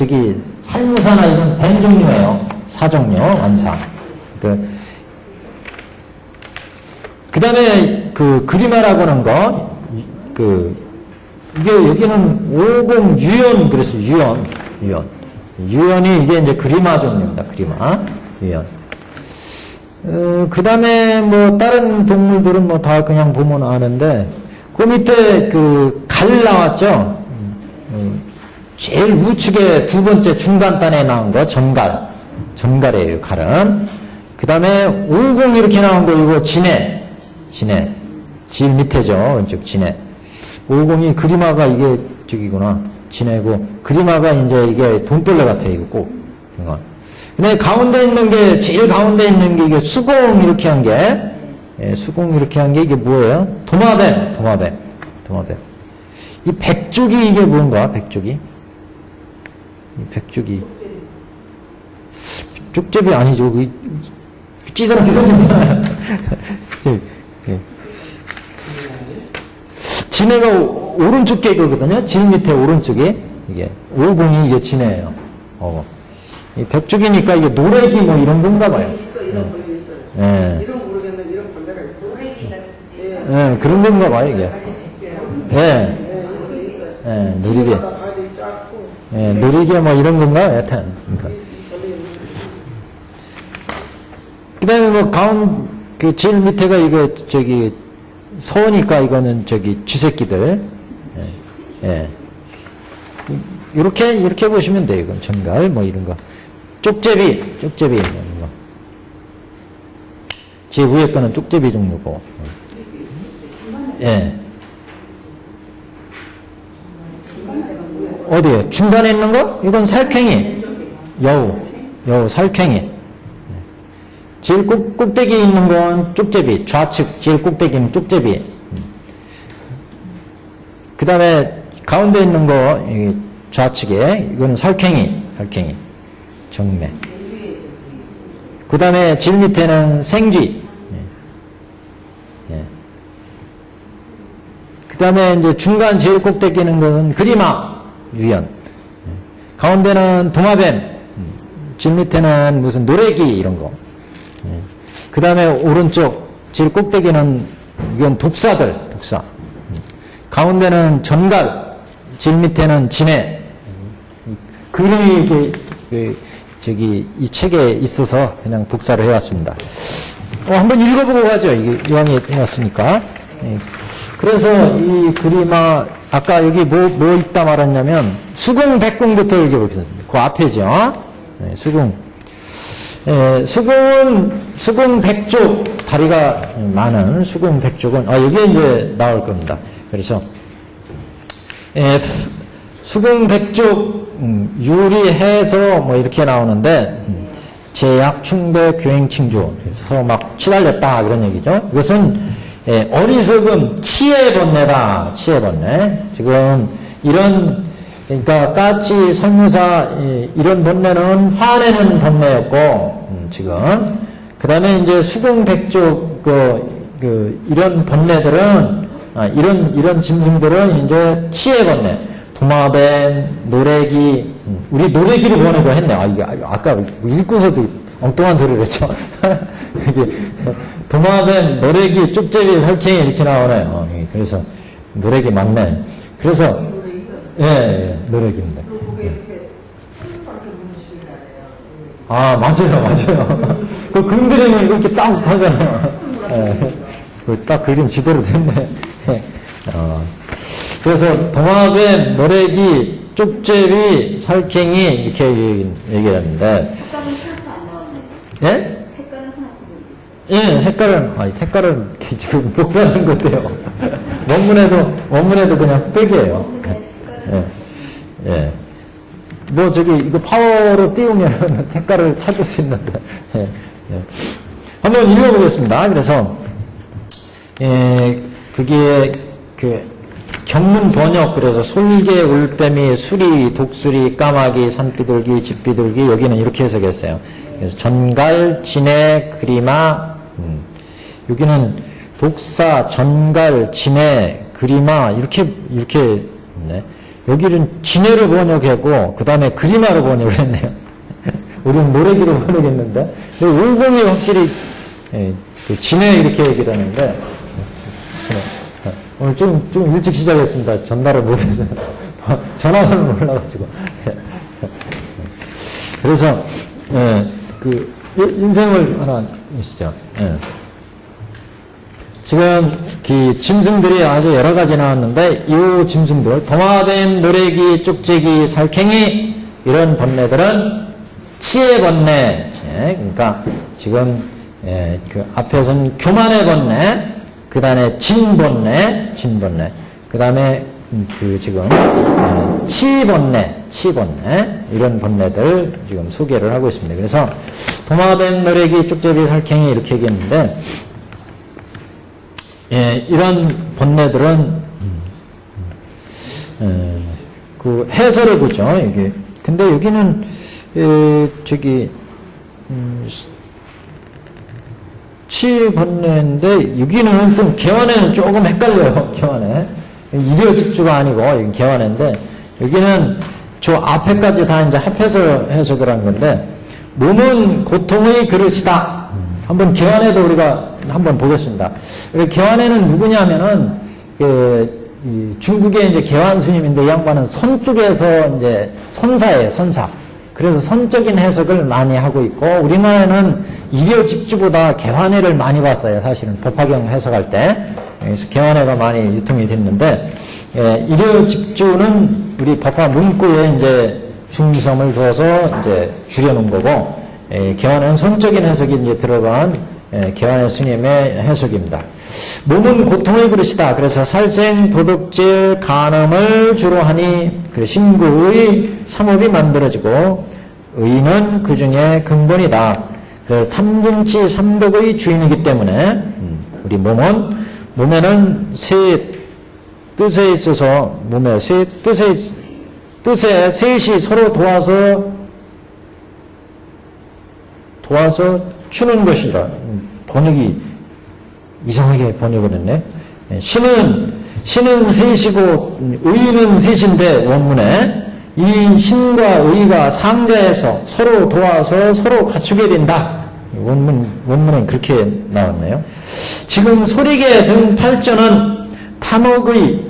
살무사나 이런 뱀 종류예요. 사종류 완사. 그 다음에 그 그리마라고 하는 거 이게 여기는 오공유연 그래서 유연이 이게 이제 그리마 종류입니다. 그리마 유연. 그 다음에 뭐 다른 동물들은 뭐 다 그냥 보면 아는데 그 밑에 그 갈 나왔죠. 제일 우측에 두 번째 중간단에 나온 거 전갈이에요. 갈은. 그 다음에 오공 이렇게 나온 거 이거 진해 제일 밑에죠. 왼쪽 진해. 오공이 그리마가 이게 저기구나. 진해고 그리마가 이제 이게 돈벌레 같아요. 이거 꼭. 이거. 근데 가운데 있는 게 제일 가운데 있는 게 이게 수공 이렇게 한 게 수공 이렇게 한 게 이게 뭐예요? 도마뱀. 이 백쪽이 이게 뭔가? 백쪽이? 이 백쪽이 쪽제비 아니죠? 찌들하게 생겼잖아요. 진해가 오른쪽 개거든요. 진 밑에 오른쪽이 이게 오공이 이게 진해예요. 이 백쪽이니까 이게 노래기 뭐 이런 건가 봐요. 이런 벌레 있어요. 예. 이런 모르겠는데 이런 벌레가 있고. 예, 그런 건가 봐요, 이게. 예. 있어요. 예, 느리게. 발이 작고. 예, 느리게 뭐 이런 건가? 여튼. 그러니까. 그 다음에 뭐 제일 밑에가 이거 서니까 이거는 쥐새끼들. 예. 이렇게 보시면 돼요. 이건 전갈, 뭐 이런 거. 쪽제비. 이런 거. 제 위에 거는 쪽제비 종류고. 예. 어디에? 중간에 있는 거? 이건 살쾡이. 여우, 살쾡이. 제일 꼭대기에 있는 건 쪽제비. 좌측, 제일 꼭대기는 쪽제비. 그 다음에 가운데 있는 거, 좌측에, 이거는 살쾡이. 정매. 그 다음에 질 밑에는 생쥐. 그 다음에 이제 중간 제일 꼭대기에 있는 것은 그리마, 유연. 가운데는 도마뱀. 질 밑에는 무슨 노래기, 이런 거. 그 다음에 오른쪽 제일 꼭대기는 이건 독사. 가운데는 전갈. 제일 밑에는 진해. 그림이 이렇게, 이 책에 있어서 그냥 복사를 해왔습니다. 한번 읽어보고 가죠. 이게 이왕에 해왔으니까. 그래서 이 그림아, 아까 여기 뭐 있다 말았냐면, 수궁, 백궁부터 읽어보겠습니다. 그 앞에죠. 수궁. 수궁 백족, 다리가 많은 수궁 백족은, 여기에 이제 나올 겁니다. 그래서, 수궁 백족, 유리해서 뭐 이렇게 나오는데, 제약, 충배, 교행, 칭조. 그래서 막 치달렸다, 그런 얘기죠. 이것은, 어리석음, 치의 번뇌다, 치의 번뇌. 지금, 그러니까 까치, 설무사 이런 번뇌는 화내는 번뇌였고 지금 그 다음에 이제 수궁백족 이런 번뇌들은 이런 짐승들은 이제 치의 번뇌, 도마뱀, 노래기, 우리 노래기를 보내고 했네. 이게 아까 읽고서도 엉뚱한 소리를 했죠. 도마뱀, 노래기, 쪽제비, 설캥이 이렇게 나오네요. 그래서 노래기 맞네. 그래서 예, 노래기입니다. 맞아요. 그 그림은 이렇게 딱 하잖아요. 딱 그림 지대로 됐네. 그래서 동화뱀, 노래기, 쪽제비, 설캥이 이렇게 얘기를 하는데. 예? 예, 색깔은 지금 복사하는 건데요. 원문에도 그냥 빽이에요. 예. 이거 파워로 띄우면 색깔을 찾을 수 있는데. 한번 읽어보겠습니다. 그래서, 그게, 경문 번역, 그래서 솔개, 올빼미, 수리, 독수리, 까마귀, 산비둘기, 집비둘기, 여기는 이렇게 해석했어요. 그래서 전갈, 진해, 그리마, 여기는 독사, 전갈, 진해, 그리마, 이렇게, 네. 여기는 진해로 번역했고, 그 다음에 그리마로 번역을 했네요. 우리는 노래기로 번역했는데, 울공이 확실히, 진해 이렇게 얘기를 하는데, 오늘 좀 일찍 시작했습니다. 전달을 못해서. 전화번호를 몰라가지고. 그래서, 인생을 하나 있으죠. 지금 짐승들이 아주 여러 가지 나왔는데 이 짐승들 도마뱀, 노래기, 쪽제기, 살쾡이 이런 번뇌들은 치의 번뇌. 그러니까 지금 그 앞에서는 교만의 번뇌, 그 다음에 진번뇌, 그 다음에 지금 치번뇌 이런 번뇌들 지금 소개를 하고 있습니다. 그래서 도마뱀, 노래기, 쪽제비, 살쾡이 이렇게 얘기했는데. 이런 번뇌들은, 그 해설을 보죠, 이게. 근데 여기는, 치번뇌인데, 여기는 좀 개환에는 조금 헷갈려요, 개환에. 일요집주가 아니고, 여기 개환인데, 여기는 저 앞에까지 다 이제 합해서 해석을 한 건데, 몸은 고통의 그릇이다. 한번 개환에도 우리가 한번 보겠습니다. 개환에는 누구냐면은 중국의 이제 개환 스님인데 이 양반은 선 쪽에서 이제 선사예요, 선사. 그래서 선적인 해석을 많이 하고 있고 우리나라에는 일요집주보다 개환회를 많이 봤어요. 사실은 법화경 해석할 때. 그래서 개환회가 많이 유통이 됐는데 일요집주는 우리 법화 문구에 이제 중점을 두어서 이제 줄여놓은 거고. 개환은 선적인 해석이 이제 들어간 개환의 스님의 해석입니다. 몸은 고통의 그릇이다. 그래서 살생, 도덕질, 간음을 주로 하니 신구의 삼업이 만들어지고 의는 그 중에 근본이다. 그래서 탐진치 삼덕의 주인이기 때문에 우리 몸에는 세 뜻에 있어서 몸에 세 뜻에 셋이 서로 도와서 추는 것이라. 번역이 이상하게 번역을 했네. 신은 셋이고 의는 셋인데 원문에 이 신과 의가 상자에서 서로 도와서 서로 갖추게 된다. 원문은 그렇게 나왔네요. 지금 소리개 등 8전은 탐욕의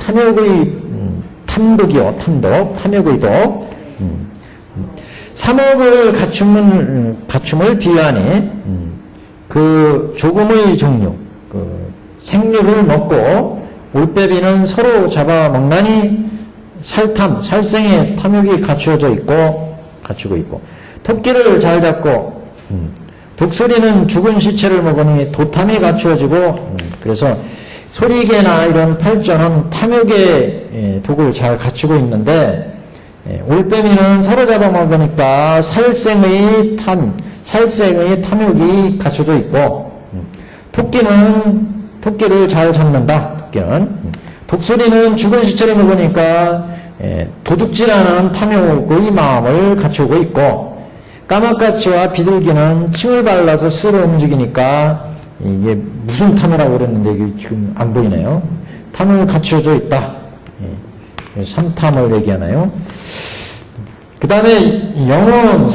탐독이요, 탐독, 탐욕의 독. 삼업을 갖춤을 비유하니, 그 조금의 종류, 그 생류를 먹고 올빼미는 서로 잡아먹나니 살탐, 살생의 탐욕이 갖추고 있고, 토끼를 잘 잡고, 독수리는 죽은 시체를 먹으니 도탐이 갖추어지고, 그래서 소리개나 이런 팔전은 탐욕의 독을 잘 갖추고 있는데, 올빼미는 서로 잡아먹으니까 살생의 탐욕이 갖춰져 있고, 토끼를 잘 잡는다. 독수리는 죽은 시체를 먹으니까 도둑질하는 탐욕의 마음을 갖추고 있고, 까마까치와 비둘기는 침을 발라서 쓸어 움직이니까 이게 무슨 탐이라고 그랬는데 이게 지금 안 보이네요. 탐을 갖춰져 있다. 삼탐을 얘기하나요? 그 다음에 영혼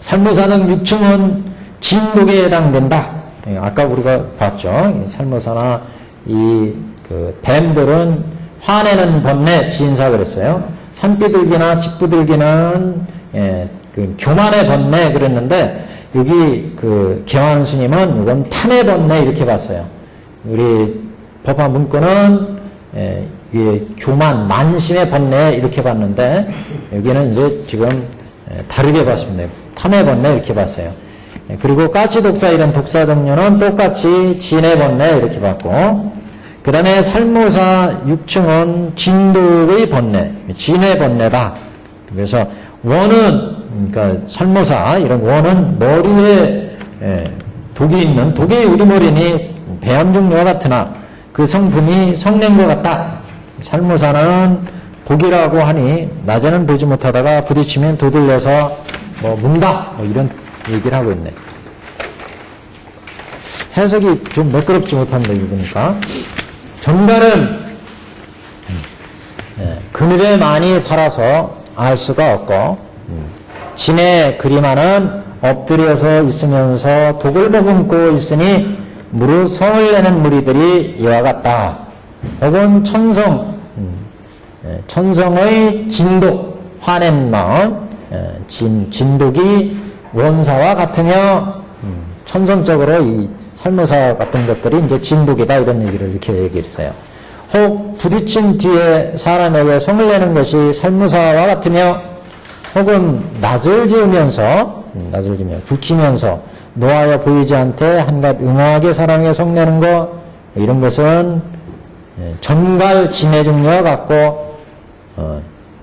살모사는 육충은 진독에 해당된다. 아까 우리가 봤죠. 살모사나 그 뱀들은 화내는 번뇌 지인사 그랬어요. 산비둘기나 집비둘기는 그 교만의 번뇌 그랬는데, 여기 그 개환 스님은 이건 탐의 번뇌 이렇게 봤어요. 우리 법화 문구는 이게 교만, 만심의 번뇌 이렇게 봤는데, 여기는 이제 지금 다르게 봤습니다. 탐의 번뇌 이렇게 봤어요. 그리고 까치독사 이런 독사 종류는 똑같이 진의 번뇌 이렇게 봤고, 그 다음에 살모사 육충은 진독의 번뇌, 진의 번뇌다. 그래서 원은, 그러니까 살모사 이런 원은 머리에 독이 있는, 독의 우두머리니 배암 종류와 같으나 그 성분이 성냄과 같다. 살모사는 독이라고 하니 낮에는 보지 못하다가 부딪히면 도들려서 문다. 이런 얘기를 하고 있네. 해석이 좀 매끄럽지 못합니다. 이거 보니까. 전갈은 그늘에 많이 살아서 알 수가 없고, 진의 그림하는 엎드려서 있으면서 독을 머금고 있으니 무릇 성을 내는 무리들이 이와 같다. 혹은 천성의 진독, 화낸 마음, 진독이 원사와 같으며, 천성적으로 이 살모사 같은 것들이 이제 진독이다 이런 얘기를 이렇게 얘기했어요. 혹 부딪힌 뒤에 사람에게 성을 내는 것이 살모사와 같으며, 혹은 낯을 지으면서 붉히면서 노하여 보이지 않되 한갓 응하게 사람에게 성내는 것, 이런 것은 전갈 진의 종류와 같고,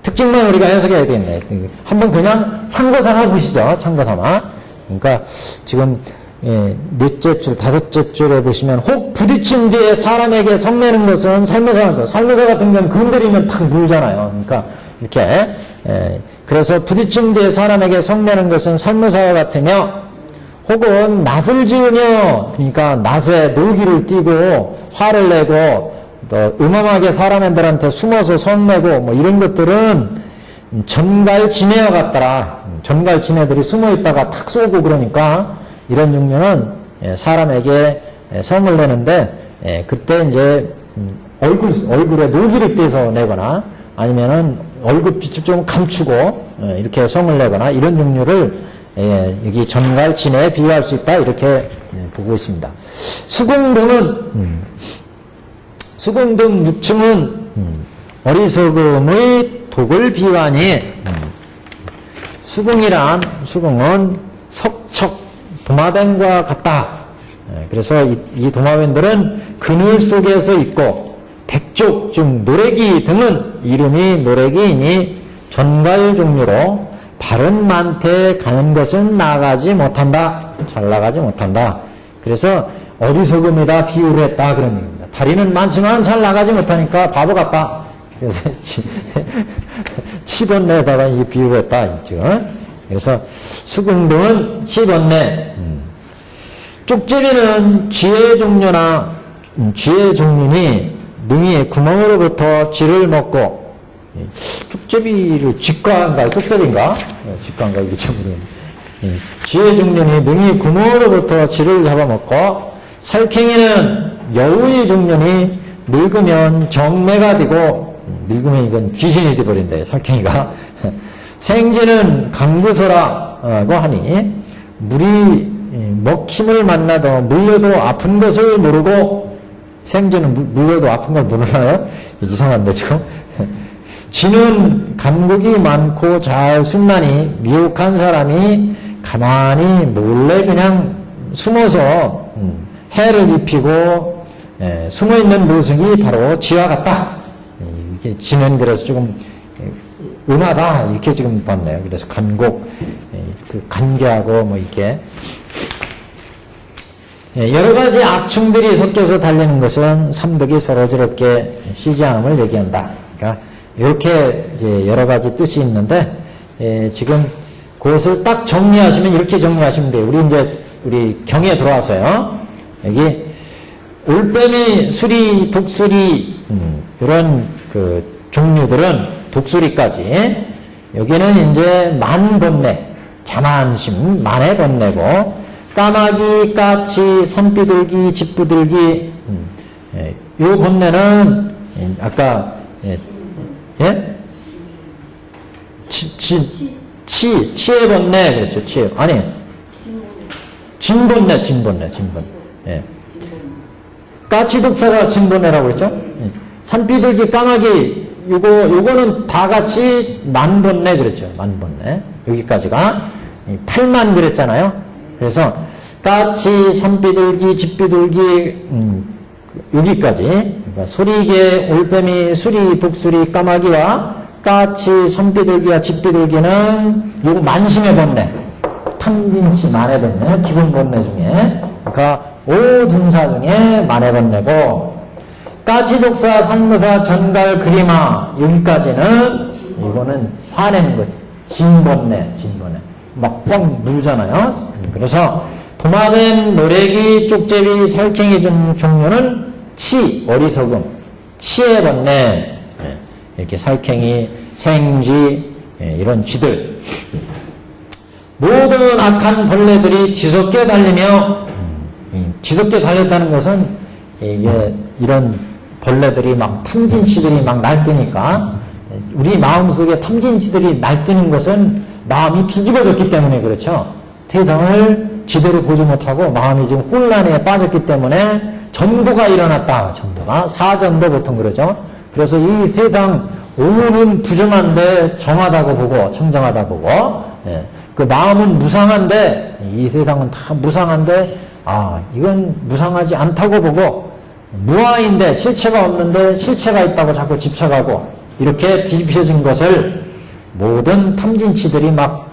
특징만 우리가 해석해야 되겠네. 한번 그냥 참고 삼아 보시죠. 참고 삼아. 그러니까 지금 넷째 줄, 다섯째 줄에 보시면 혹 부딪힌 뒤에 사람에게 성내는 것은 살모사 같은 경우는 건드리면 탁 물잖아요. 그러니까 이렇게 그래서 부딪힌 뒤에 사람에게 성내는 것은 살모사와 같으며, 혹은 낯을 지으며, 그러니까 낯에 노기를 띠고 화를 내고 또 음험하게 사람들한테 숨어서 성내고 이런 것들은 전갈 진해와 같더라. 전갈 진해들이 숨어 있다가 탁 쏘고 그러니까 이런 종류는 사람에게 성을 내는데, 그때 이제 얼굴에 노기를 떼서 내거나 아니면은 얼굴빛을 좀 감추고 이렇게 성을 내거나 이런 종류를 여기 전갈 진해에 비유할 수 있다 이렇게 보고 있습니다. 수궁등 육충은 어리석음의 독을 비유하니, 수궁은 석척 도마뱀과 같다. 그래서 이 도마뱀들은 그늘 속에서 있고, 백족 중 노래기 등은 이름이 노래기이니 전갈 종류로 발은 많되 가는 것은 나가지 못한다. 잘 나가지 못한다. 그래서 어리석음이다 비유를 했다 그런 얘기입니다. 다리는 많지만 잘 나가지 못하니까 바보 같다. 그래서 치번내다가 이 비유를 했다. 지금. 그래서 수궁등은 치번내. 쪽제비는 쥐의 종류니 능이 구멍으로부터 쥐를 먹고, 쪽제비를 쥐과인가 쪽제비인가? 쥐과인가 이게 참 모르겠네. 쥐의 종류니 능이 구멍으로부터 쥐를 잡아먹고, 살쾡이는 여우의 종류니 늙으면 정매가 되고, 늙으면 이건 귀신이 되어버린다, 살쾡이가. 생지는 강구서라고 하니, 물이 먹힘을 만나도 물려도 아픈 것을 모르고, 생쥐는 물려도 아픈 걸 모르나요? 이상한데, 지금. 쥐는 간국이 많고 잘 숨나니 미혹한 사람이 가만히 몰래 그냥 숨어서 해를 입히고 숨어있는 모습이 바로 쥐와 같다. 이게 쥐는 그래서 조금 은하다 이렇게 지금 봤네요. 그래서 간곡, 그 간계하고 뭐 이렇게 여러 가지 악충들이 섞여서 달리는 것은 삼덕이 서로저렇게 쉬지 않음을 얘기한다. 그러니까 이렇게 이제 여러 가지 뜻이 있는데 지금 그것을 딱 정리하시면 이렇게 정리하시면 돼요. 우리 경에 들어와서요. 여기 올빼미, 수리, 독수리 이런 그 종류들은 독수리까지 여기는 이제 만번뇌, 자만심, 만의 번뇌고 까마귀, 까치, 산비둘기, 집비둘기 요 번뇌는 아까 예? 치의 번뇌, 그렇죠. 치의. 아니, 진번뇌. 예. 까치독사가 진번뇌라고 그랬죠. 예. 산비둘기, 까마귀, 요거는 다 같이 만번뇌, 그랬죠. 만번뇌. 여기까지가. 8만 그랬잖아요. 그래서, 까치, 산비둘기, 집비둘기, 여기까지. 그러니까 소리개, 올빼미, 수리, 독수리, 까마귀와 까치, 산비둘기와 집비둘기는 요거 만심의 번뇌, 탐진치 만의 번뇌, 기본 번뇌 중에 그러니까 5등사 중에 만의 번뇌고 까치, 독사, 산무사, 전갈, 그리마 여기까지는 이거는 화내는 거지. 진번뇌. 막 꽉 누르잖아요. 그래서 도마뱀, 노래기, 쪽제비, 살쾡이 종류는 치, 어리석음, 치의 번뇌, 이렇게 살쾡이, 생쥐, 이런 쥐들. 모든 악한 벌레들이 뒤섞여 달리며, 뒤섞여 달렸다는 것은, 이게, 이런 벌레들이 막, 탐진치들이 막 날뛰니까, 우리 마음속에 탐진치들이 날뛰는 것은 마음이 뒤집어졌기 때문에 그렇죠. 세상을 제대로 보지 못하고 마음이 지금 혼란에 빠졌기 때문에 전도가 일어났다. 전도가. 사전도 보통 그러죠. 그래서 이 세상 오는 부정한데 정하다고 보고 청정하다 보고 그 마음은 무상한데 이 세상은 다 무상한데 이건 무상하지 않다고 보고 무아인데 실체가 없는데 실체가 있다고 자꾸 집착하고 이렇게 뒤집혀진 것을 모든 탐진치들이 막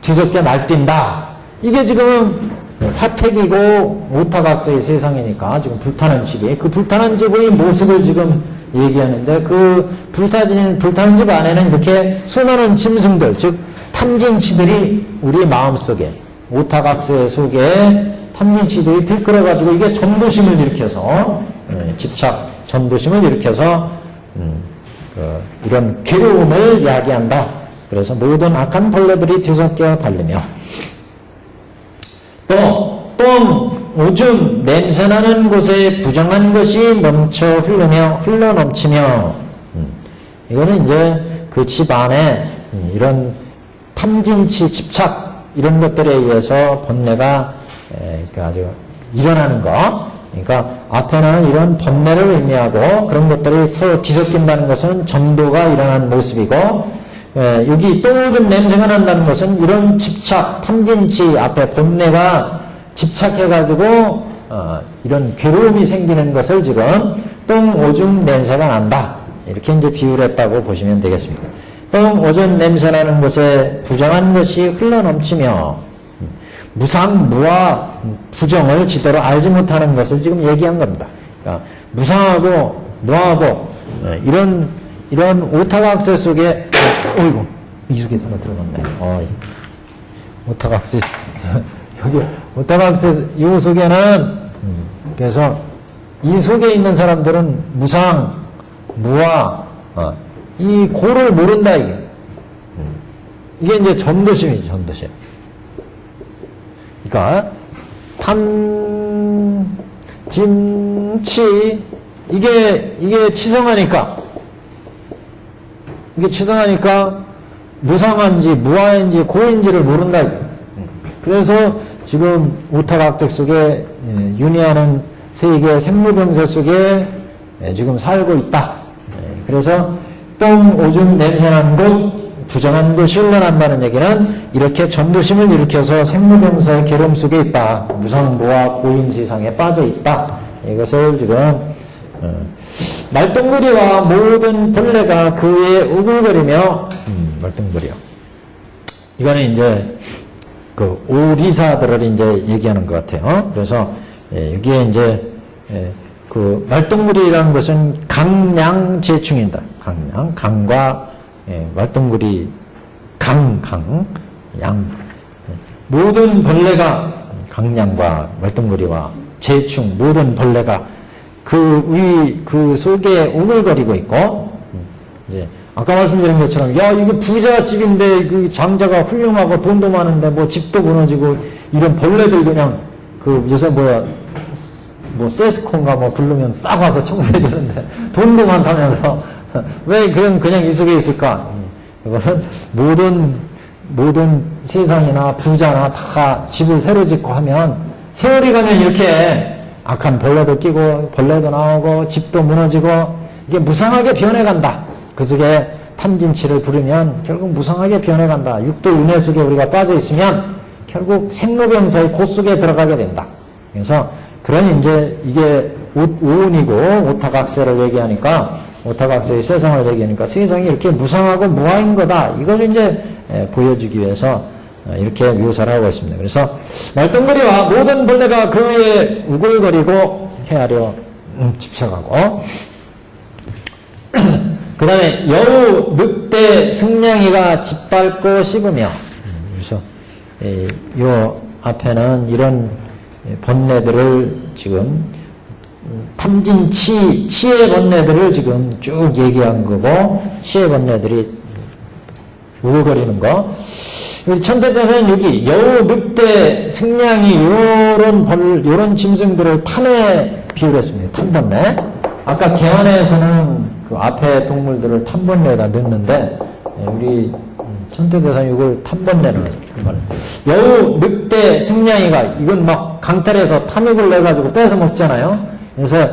뒤섞여 날뛴다. 이게 지금 화택이고 오타각서의 세상이니까 지금 불타는 집이 그 불타는 집의 모습을 지금 얘기하는데 그 불타는 집 안에는 이렇게 수많은 짐승들 즉 탐진치들이 우리 마음속에 오타각서 속에 탐진치들이 들끓어가지고 이게 전도심을 일으켜서 집착 전도심을 일으켜서 이런 괴로움을 야기한다. 그래서 모든 악한 벌레들이 뒤섞여 달리며 또 오줌 냄새나는 곳에 부정한 것이 넘쳐 흘러 넘치며 이거는 이제 그 집 안에 이런 탐진치 집착 이런 것들에 의해서 번뇌가 그러니까 아주 일어나는 거 그러니까 앞에는 이런 번뇌를 의미하고 그런 것들이 서로 뒤섞인다는 것은 전도가 일어난 모습이고 여기 또 좀 냄새가 난다는 것은 이런 집착, 탐진치 앞에 번뇌가 집착해가지고 이런 괴로움이 생기는 것을 지금 똥, 오줌 냄새가 난다. 이렇게 이제 비유를 했다고 보시면 되겠습니다. 똥, 오줌 냄새 나는 곳에 부정한 것이 흘러넘치며 무상, 무아, 부정을 제대로 알지 못하는 것을 지금 얘기한 겁니다. 그러니까 무상하고 무아하고 이런 오타각세 속에 어이구 이 속에 하나 들어갔네. 오타각세 여기 오타각세 이 속에는 그래서 이 속에 있는 사람들은 무상, 무아 이 고를 모른다 이게. 이게 이제 전도심이죠 전도심. 그러니까 탐진치 이게 치성하니까, 이게 치성하니까 무상한지 무아인지 고인지를 모른다. 그래서 지금 오타각택 속에 윤회하는 세계 생로병사 속에 지금 살고 있다. 그래서 똥, 오줌, 냄새나는 곳, 부정한 곳이 흘러난다는 얘기는 이렇게 전도심을 일으켜서 생로병사의 계름 속에 있다. 무상무아 고인 세상에 빠져 있다. 이것을 지금 말똥거리와 모든 벌레가 그에 우글거리며 말똥거리요. 이거는 이제 그 오리사들을 이제 얘기하는 것 같아요. 그래서 여기에 이제 그 말똥구리라는 것은 강양재충이다. 강과 말똥구리 양 모든 벌레가 강양과 말똥구리와 재충 모든 벌레가 그 속에 오글거리고 있고 이제 아까 말씀드린 것처럼 야 이게 부자 집인데 그 장자가 훌륭하고 돈도 많은데 뭐 집도 무너지고 이런 벌레들 그냥 그 요새 뭐 세스콘가 뭐 부르면 싹 와서 청소해 주는데 돈도 많다면서 왜 그냥 이 속에 있을까? 이거는 모든 세상이나 부자나 다 집을 새로 짓고 하면 세월이 가면 이렇게 악한 벌레도 끼고 벌레도 나오고 집도 무너지고 이게 무상하게 변해간다. 그 속에 탐진치를 부르면 결국 무상하게 변해간다. 육도 윤회 속에 우리가 빠져 있으면 결국 생로병사의 곳 속에 들어가게 된다. 그래서 그런 이제 이게 오운이고 오타각세를 얘기하니까 오타각세의 세상을 얘기하니까 세상이 이렇게 무상하고 무아인 거다. 이걸 이제 보여주기 위해서 이렇게 묘사를 하고 있습니다. 그래서 말똥거리와 모든 벌레가 그 위에 우글거리고 헤아려 집착하고 그 다음에 여우, 늑대, 승냥이가 짓밟고 씹으며 그래서 요 앞에는 이런 번뇌들을 지금 탐진치의 번뇌들을 지금 쭉 얘기한 거고 치의 번뇌들이 우글거리는 거 우리 천태대사는 여기 여우, 늑대, 승냥이 요런 짐승들을 탐에 비유했습니다. 탐번뇌. 아까 개안에서는 그 앞에 동물들을 탐번뇌에다 넣는데 우리 천태대사는 이걸 탐번뇌로 여우, 늑대, 승냥이가 이건 막 강탈해서 탐욕을 내가지고 뺏어 먹잖아요. 그래서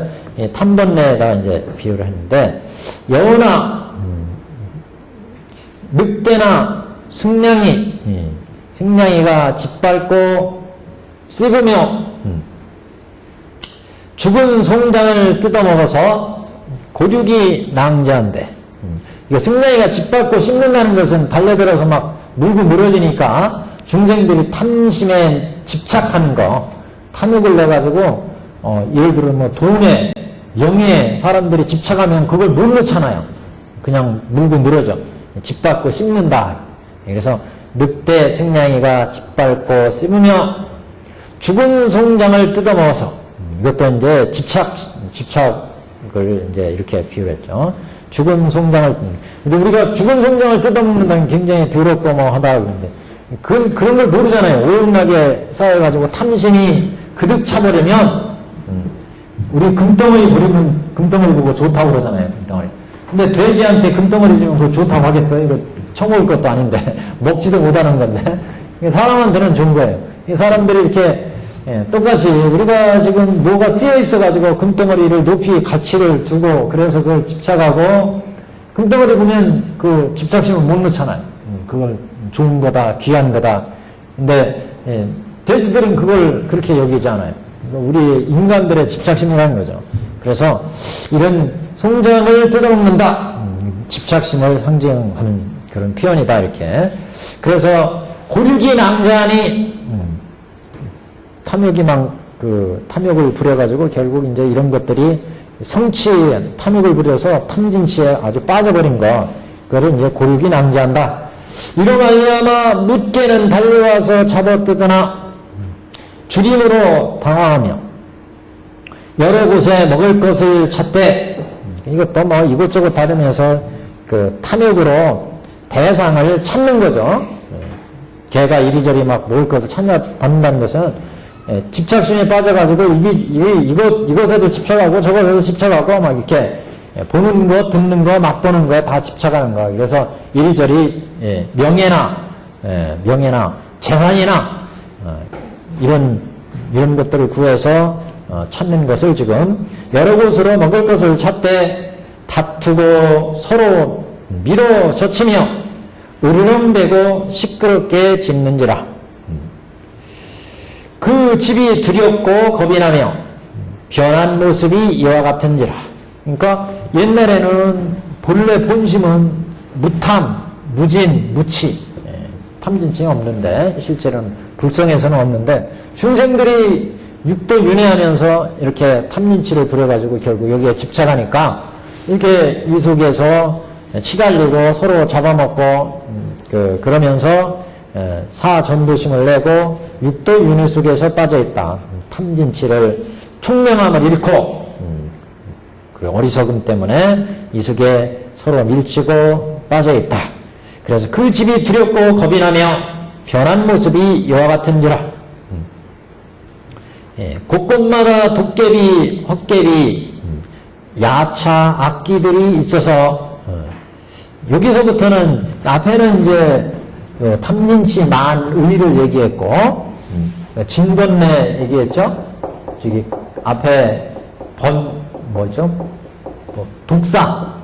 탐번뇌에다 이제 비유를 했는데 여우나 늑대나 승냥이가 짓밟고 씹으며 죽은 송장을 뜯어먹어서 고륙이 낭자한데 이게 승냥이가 짓밟고 씹는다는 것은 달려들어서 막 물고 늘어지니까 중생들이 탐심에 집착하는 거 탐욕을 내가지고 예를 들어 뭐 돈에 영예에 사람들이 집착하면 그걸 못 놓잖아요. 그냥 물고 늘어져 짓밟고 씹는다. 그래서 늑대, 승냥이가 짓밟고 씹으며 죽은 송장을 뜯어먹어서 이것도 이제 집착을 이제 이렇게 비유했죠. 죽은 송장을 근데 우리가 죽은 송장을 뜯어먹는다는 게 굉장히 더럽고 뭐 하다 그러는데 그런 걸 모르잖아요. 오용나게 쌓여가지고 탐심이 그득 차버리면 우리 금덩어리 버리면 금덩어리 보고 좋다고 그러잖아요. 금덩어리. 근데 돼지한테 금덩어리 주면 그거 좋다고 하겠어요? 이거 처먹을 것도 아닌데 먹지도 못하는 건데 사람한테는 좋은 거예요. 사람들이 이렇게 똑같이 우리가 지금 뭐가 쓰여 있어가지고 금덩어리를 높이 가치를 두고 그래서 그걸 집착하고 금덩어리 보면 그 집착심을 못 놓잖아요. 그걸 좋은 거다, 귀한 거다. 근데 돼지들은 그걸 그렇게 여기지 않아요. 우리 인간들의 집착심이라는 거죠. 그래서 이런 송장을 뜯어먹는다. 집착심을 상징하는 그런 표현이다 이렇게. 그래서 고륙이 낭자하니 탐욕이 탐욕을 부려가지고 결국 이제 이런 것들이 탐욕을 부려서 탐진치에 아주 빠져버린 거, 그거를 이제 고륙이 낭자한다. 이로 말미암아 묻게는 달려와서 잡아뜯으나 주림으로 당황하며 여러 곳에 먹을 것을 찾되 이것도 뭐 이곳저곳 다니면서 그 탐욕으로 대상을 찾는 거죠. 개가 이리저리 막 먹을 것을 찾아다닌다는 것은 집착심에 빠져가지고 이것에도 집착하고 저것에도 집착하고 막 이렇게 보는 거, 듣는 거, 맛보는 거에 다 집착하는 거야. 그래서 이리저리 명예나 재산이나 이런 것들을 구해서 찾는 것을 지금 여러 곳으로 먹을 것을 찾되 다투고 서로 밀어젖히며 으르렁대고 시끄럽게 짖는지라. 그 집이 두렵고 겁이 나며 변한 모습이 이와 같은지라. 그러니까 옛날에는 본래 본심은 무탐, 무진, 무치, 탐진치가 없는데 실제로는 불성에서는 없는데 중생들이 육도 윤회하면서 이렇게 탐진치를 부려가지고 결국 여기에 집착하니까 이렇게 이 속에서 치달리고 서로 잡아먹고 그러면서 사전도심을 내고 육도 윤회 속에서 빠져있다. 탐진치를 총명함을 잃고 그 어리석음 때문에 이 속에 서로 밀치고 빠져있다. 그래서 그 집이 두렵고 겁이 나며 변한 모습이 이와 같은지라. 곳곳마다 도깨비, 헛개비, 야차, 악기들이 있어서 여기서부터는 앞에는 이제 탐진치 만의를 얘기했고 진번뇌 얘기했죠. 저기 앞에 독사,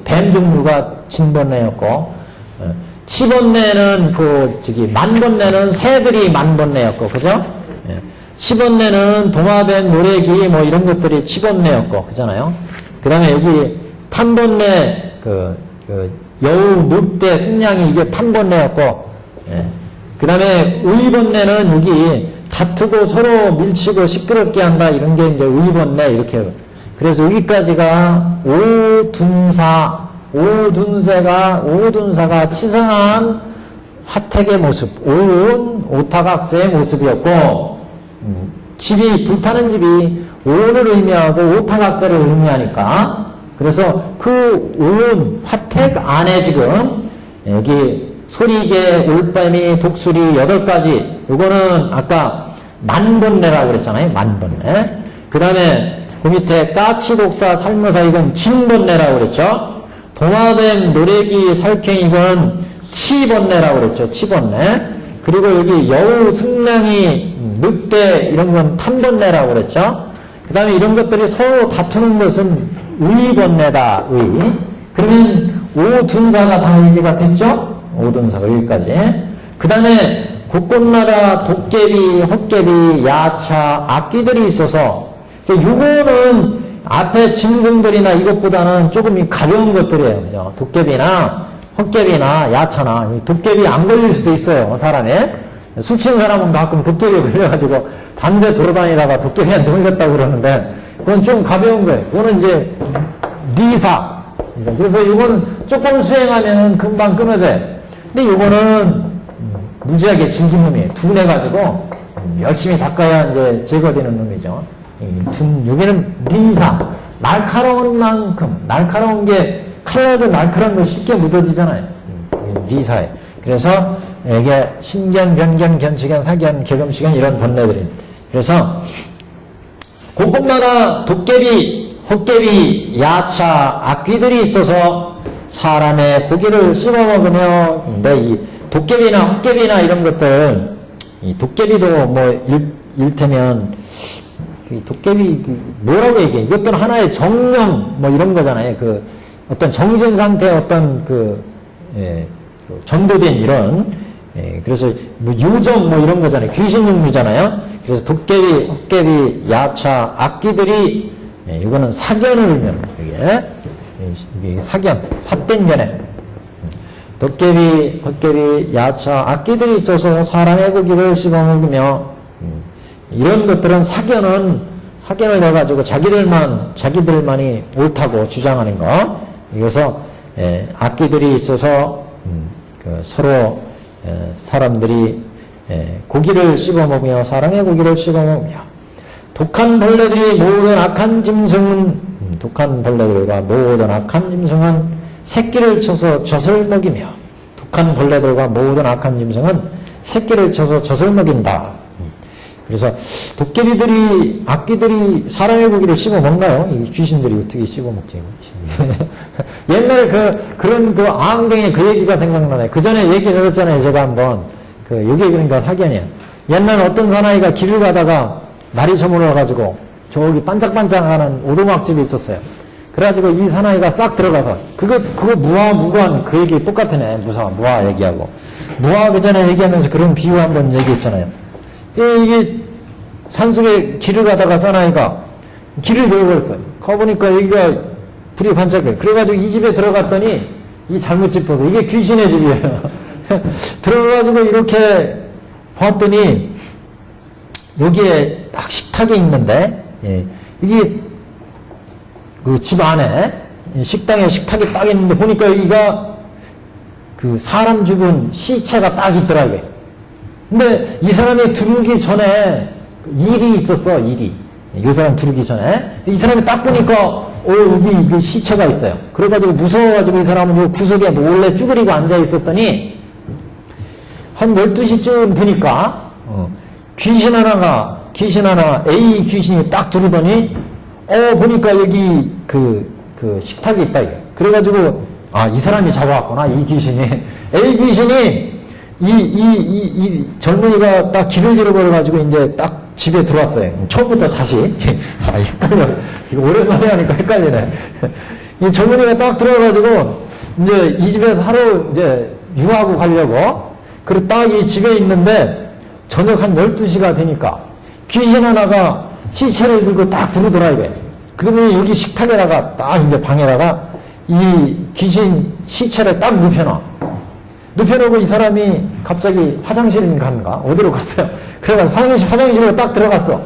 뱀 종류가 진번뇌였고 치번뇌는 만번뇌는 새들이 만번뇌였고, 그죠? 치번뇌는 도마뱀, 노래기 뭐 이런 것들이 치번뇌였고, 그잖아요. 그 다음에 여기 탐번뇌 여우, 늑대, 승냥이 이게 탐번뇌였고, 그 다음에 의번뇌는 여기 다투고 서로 밀치고 시끄럽게 한다 이런 게 이제 의번뇌 이렇게. 그래서 여기까지가 오둔사가 치성한 화택의 모습, 오타각세의 모습이었고, 집이 불타는 집이 오를 의미하고 오타각세를 의미하니까, 그래서 그 화택 안에 지금 여기 소리개, 올빼미, 독수리 8가지, 요거는 아까 만번뇌라고 그랬잖아요. 만번뇌. 그 다음에 그 밑에 까치, 독사, 살모사 이건 진번뇌라고 그랬죠. 도마뱀, 노래기, 설캥 이건 치번뇌라고 그랬죠. 치번뇌. 그리고 여기 여우, 승냥이, 늑대 이런 건 탐번뇌라고 그랬죠. 그 다음에 이런 것들이 서로 다투는 것은 의번뇌다. 의. 그러면 오둔사가 다 얘기가 됐죠. 오둔사가 여기까지. 그 다음에 곳곳마다 도깨비, 헛개비, 야차, 악기들이 있어서 요거는 앞에 짐승들이나 이것보다는 조금 가벼운 것들이에요. 그죠? 도깨비나 헛개비나 야차나 도깨비 안 걸릴 수도 있어요. 사람에. 술 취한 사람은 가끔 도깨비 걸려가지고 밤새 돌아다니다가 도깨비한테 걸렸다고 그러는데 그건 좀 가벼운 거예요. 그거는 이제 리사. 그래서 이거는 조금 수행하면 금방 끊어져요. 근데 이거는 무지하게 질긴 놈이에요. 둔해가지고 열심히 닦아야 이제 제거되는 놈이죠. 여기는 리사. 날카로운 만큼, 날카로운 게 칼라도 날카로운 거 쉽게 묻어지잖아요. 리사에. 그래서 이게 신견, 변견, 견치견, 사견, 개검시견 이런 번뇌들입니다. 그래서 곳곳마다 도깨비, 헛개비, 야차, 악귀들이 있어서 사람의 고기를 씹어먹으며, 근데 이 도깨비나 헛개비나 이런 것들, 이 도깨비도 뭐 일테면 이 도깨비 뭐라고 얘기해? 이것도 하나의 정령 뭐 이런 거잖아요. 그 어떤 정신 상태 어떤 전도된 이런 그래서 뭐 요정 뭐 이런 거잖아요. 귀신 용류잖아요. 그래서 도깨비, 헛개비, 야차, 악기들이 이거는 사견을 의미합니다. 이게 사견, 삿된 견해. 도깨비, 헛개비, 야차, 악기들이 있어서 사람의 고기를 씹어먹으며 이런 것들은 사견을 내가지고 자기들만이 옳다고 주장하는 거. 그래서 악기들이 있어서 서로 사람들이 고기를 씹어먹으며 사람의 고기를 씹어먹으며 독한 벌레들이 모든 악한 짐승은 독한 벌레들과 모든 악한 짐승은 새끼를 쳐서 젖을 먹이며 독한 벌레들과 모든 악한 짐승은 새끼를 쳐서 젖을 먹인다. 그래서 도깨비들이, 악귀들이 사람의 고기를 씹어 먹나요? 이 귀신들이 어떻게 씹어 먹지? 옛날에 그런 아항경의 그 얘기가 생각나네. 그 전에 얘기 들었잖아요. 제가 한번. 요게 그러니까 사견이에요. 옛날에 어떤 사나이가 길을 가다가 날이 저물어가지고 저기 반짝반짝하는 오두막집이 있었어요. 그래가지고 이 사나이가 싹 들어가서 그거 무화, 무관 그 얘기 똑같으네. 무화 얘기하고. 무화 그 전에 얘기하면서 그런 비유 한번 얘기했잖아요. 이게 산속에 길을 가다가 사나이가 길을 잃어버렸어요. 가보니까 여기가 불이 반짝해요. 그래가지고 이 집에 들어갔더니 이 잘못 짚어서 이게 귀신의 집이에요. 들어가가지고 이렇게 봤더니 여기에 딱 식탁이 있는데, 예, 이게 그 집 안에 식당에 식탁이 딱 있는데 보니까 여기가 그 사람 죽은 시체가 딱 있더라고요. 근데 이 사람이 들어오기 전에 일이 있었어, 일이. 이 사람 들어오기 전에. 이 사람이 딱 보니까, 여기 그 시체가 있어요. 그래가지고 무서워가지고 이 사람은 요 구석에 몰래 쭈그리고 앉아 있었더니, 한 12시쯤 되니까, 귀신 하나, A 귀신이 딱 들어오더니, 보니까 여기 그 식탁이 있다, 이게. 그래가지고, 이 사람이 잡아왔구나, 이 귀신이. A 귀신이, 이 젊은이가 딱 길을 잃어버려가지고 이제 딱 집에 들어왔어요. 처음부터 다시. 헷갈려. 이거 오랜만에 하니까 헷갈리네. 이 젊은이가 딱 들어와가지고, 이제 이 집에서 하루 이제 유하고 가려고, 그리고 딱 이 집에 있는데, 저녁 한 12시가 되니까, 귀신 하나가 시체를 들고 딱 들어오더라, 이게. 그러면 여기 식탁에다가, 딱 이제 방에다가, 이 귀신 시체를 딱 눕혀놔. 눕혀놓고 이 사람이 갑자기 화장실인가 한가? 어디로 갔어요? 그래가지고 화장실로 딱 들어갔어.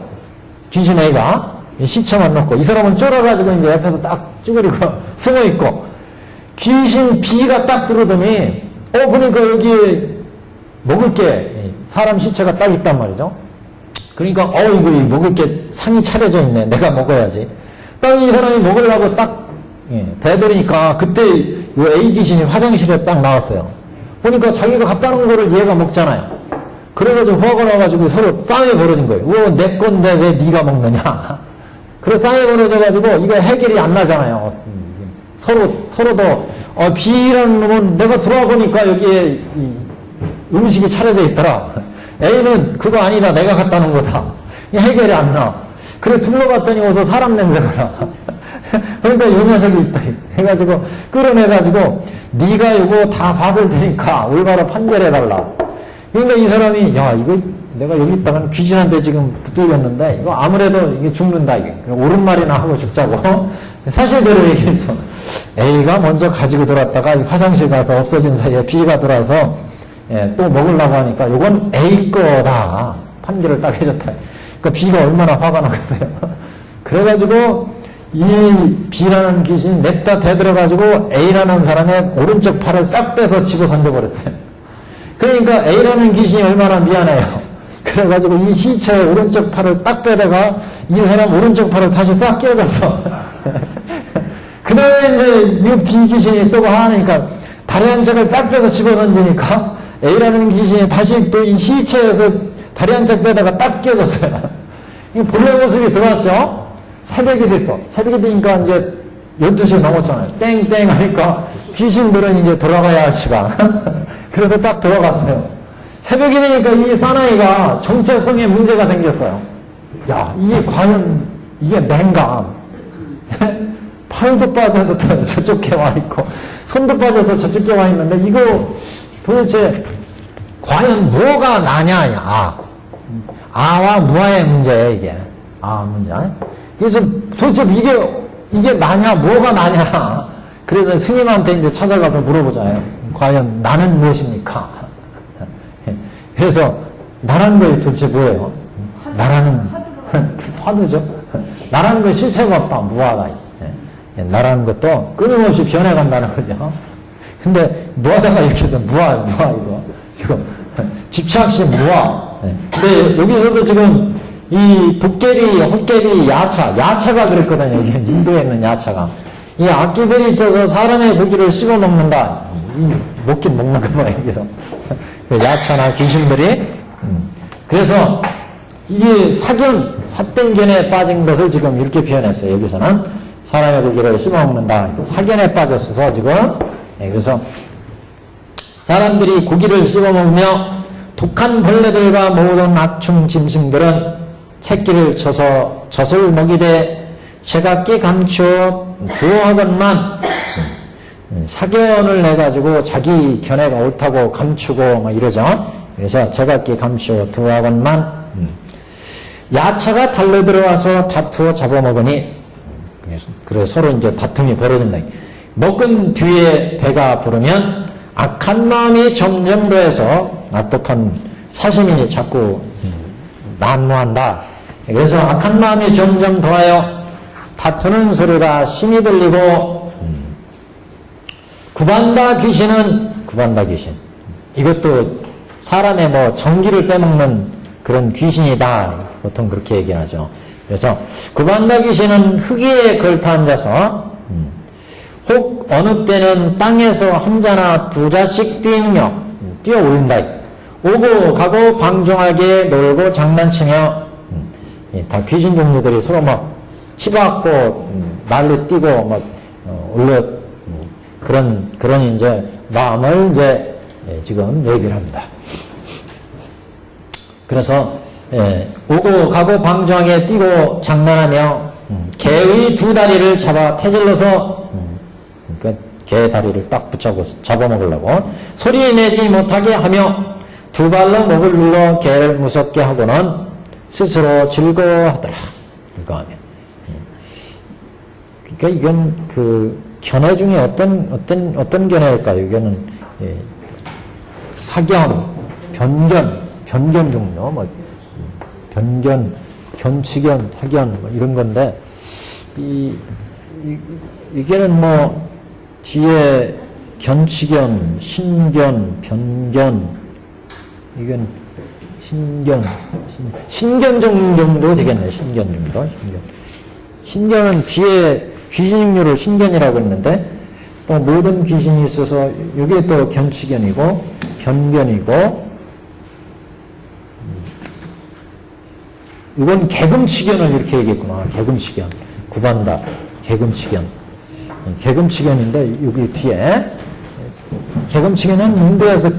귀신 애가. 시체만 놓고. 이 사람은 쫄아가지고 이제 옆에서 딱 쭈그리고 숨어있고. 귀신 비가 딱 들어오더니, 보니까 여기에 먹을 게, 사람 시체가 딱 있단 말이죠. 그러니까, 이거 먹을 게 상이 차려져 있네. 내가 먹어야지. 딱 이 사람이 먹으려고 딱, 대들으니까, 그때 요 A 귀신이 화장실에 딱 나왔어요. 보니까 자기가 갖다 놓은 거를 얘가 먹잖아요. 그래가지고 화가 나가지고 서로 싸움이 벌어진 거예요. 내 건데 왜 네가 먹느냐. 그래서 싸움이 벌어져가지고 이거 해결이 안 나잖아요. 서로도 B라는 놈은 내가 들어와 보니까 여기에 음식이 차려져 있더라. A는 그거 아니다. 내가 갖다 놓은 거다. 해결이 안 나. 그래 둘러봤더니 어서 사람 냄새가 나. 그러니까 요 녀석이 있다 해가지고 끌어내가지고 네가 이거 다 봤을 테니까 올바로 판결해달라. 그러니까 이 사람이 이거 내가 여기 있다가 귀신한테 지금 붙들렸는데 이거 아무래도 이게 죽는다 이게. 옳은 말이나 하고 죽자고 사실대로 얘기했어. A가 먼저 가지고 들어왔다가 화장실 가서 없어진 사이에 B가 들어와서 또 먹으려고 하니까 이건 A 거다 판결을 딱 해줬다. 그러니까 B가 얼마나 화가 나겠어요. 그래가지고 이 B라는 귀신이 냅다 대들어가지고 A라는 사람의 오른쪽 팔을 싹 빼서 집어 던져버렸어요. 그러니까 A라는 귀신이 얼마나 미안해요. 그래가지고 이 시체의 오른쪽 팔을 딱 빼다가 이 사람 오른쪽 팔을 다시 싹 끼워줬어. 그 다음에 이제 이 B 귀신이 또 화나니까 다리 한 짝을 싹 빼서 집어 던지니까 A라는 귀신이 다시 또 이 시체에서 다리 한 짝 빼다가 딱 끼워줬어요. 이 본래 모습이 들어왔죠? 새벽이 됐어. 새벽이 되니까 이제 12시 넘었잖아요. 땡땡 하니까 귀신들은 이제 돌아가야 할 시간. 그래서 딱 들어갔어요. 새벽이 되니까 이 사나이가 정체성에 문제가 생겼어요. 이게 과연, 이게 맹감. 팔도 빠져서 저쪽에 와 있고, 손도 빠져서 저쪽에 와 있는데, 이거 도대체 과연 뭐가 나냐, 아와 무아의 문제예요, 이게. 문제. 그래서 도대체 이게 나냐, 뭐가 나냐. 그래서 스님한테 이제 찾아가서 물어보잖아요. 과연 나는 무엇입니까? 그래서 나라는 거 도대체 뭐예요? 나라는 화두죠. 나라는 거 실체가 없다, 무아다. 나라는 것도 끊임없이 변해간다는 거죠. 근데 무하다가 이렇게 해서 무아 이거 집착심 무아. 근데 여기서도 지금 이 도깨비, 헛개비, 야차가 그랬거든요. 여기 인도에 있는 야차가. 이 악기들이 있어서 사람의 고기를 씹어 먹는다. 먹긴 먹는 거 봐, 여기서. 야차나 귀신들이. 그래서 이게 삿된 견에 빠진 것을 지금 이렇게 표현했어요. 여기서는 사람의 고기를 씹어먹는다. 사견에 빠졌어서 지금. 그래서 사람들이 고기를 씹어먹으며 독한 벌레들과 모든 악충 짐승들은 새끼를 쳐서 젖을 먹이되 제각기 감추어 두어하건만 사견을 해가지고 자기 견해가 옳다고 감추고 막 이러죠. 그래서 제각기 감추어 두어하건만 야차가 달려들어와서 다투어 잡아먹으니 그래서 서로 이제 다툼이 벌어진다. 먹은 뒤에 배가 부르면 악한 마음이 점점 더해서 악독한 사심이 자꾸 난무한다. 그래서 악한 마음이 점점 더하여 다투는 소리가 심히 들리고 구반다 귀신. 이것도 사람의 뭐 정기를 빼먹는 그런 귀신이다. 보통 그렇게 얘기하죠. 그래서 구반다 귀신은 흙위에 걸터 앉아서 혹 어느 때는 땅에서 한 자나 두 자씩 뛰어올린다. 오고 가고 방종하게 놀고 장난치며 다 귀신 종류들이 서로 막 치받고 날로 뛰고 막 올려 그런 이제 마음을 이제 지금 얘기를 합니다. 그래서 오고 가고 방종하게 뛰고 장난하며 개의 두 다리를 잡아 태질러서 그러니까 개 다리를 딱 붙잡고 잡아먹으려고 소리 내지 못하게 하며 두 발로 목을 눌러 개를 무섭게 하고는 스스로 즐거워하더라. 즐거워하며. 그러니까 이건 그 견해 중에 어떤 견해일까요? 이거는 사견, 변견 종류, 뭐 변견, 견치견, 사견 뭐 이런 건데 이게는 뭐 뒤에 견치견, 신견, 변견 이건 신견 정도 되겠네. 신견 정도. 신견은 뒤에 귀신류를 신견이라고 했는데 또 모든 귀신이 있어서 이게 또 견치견이고 변견이고 이건 개금치견을 이렇게 얘기했구나. 개금치견. 구반다. 개금치견. 개금치견인데 여기 뒤에 개금치견은 인도에서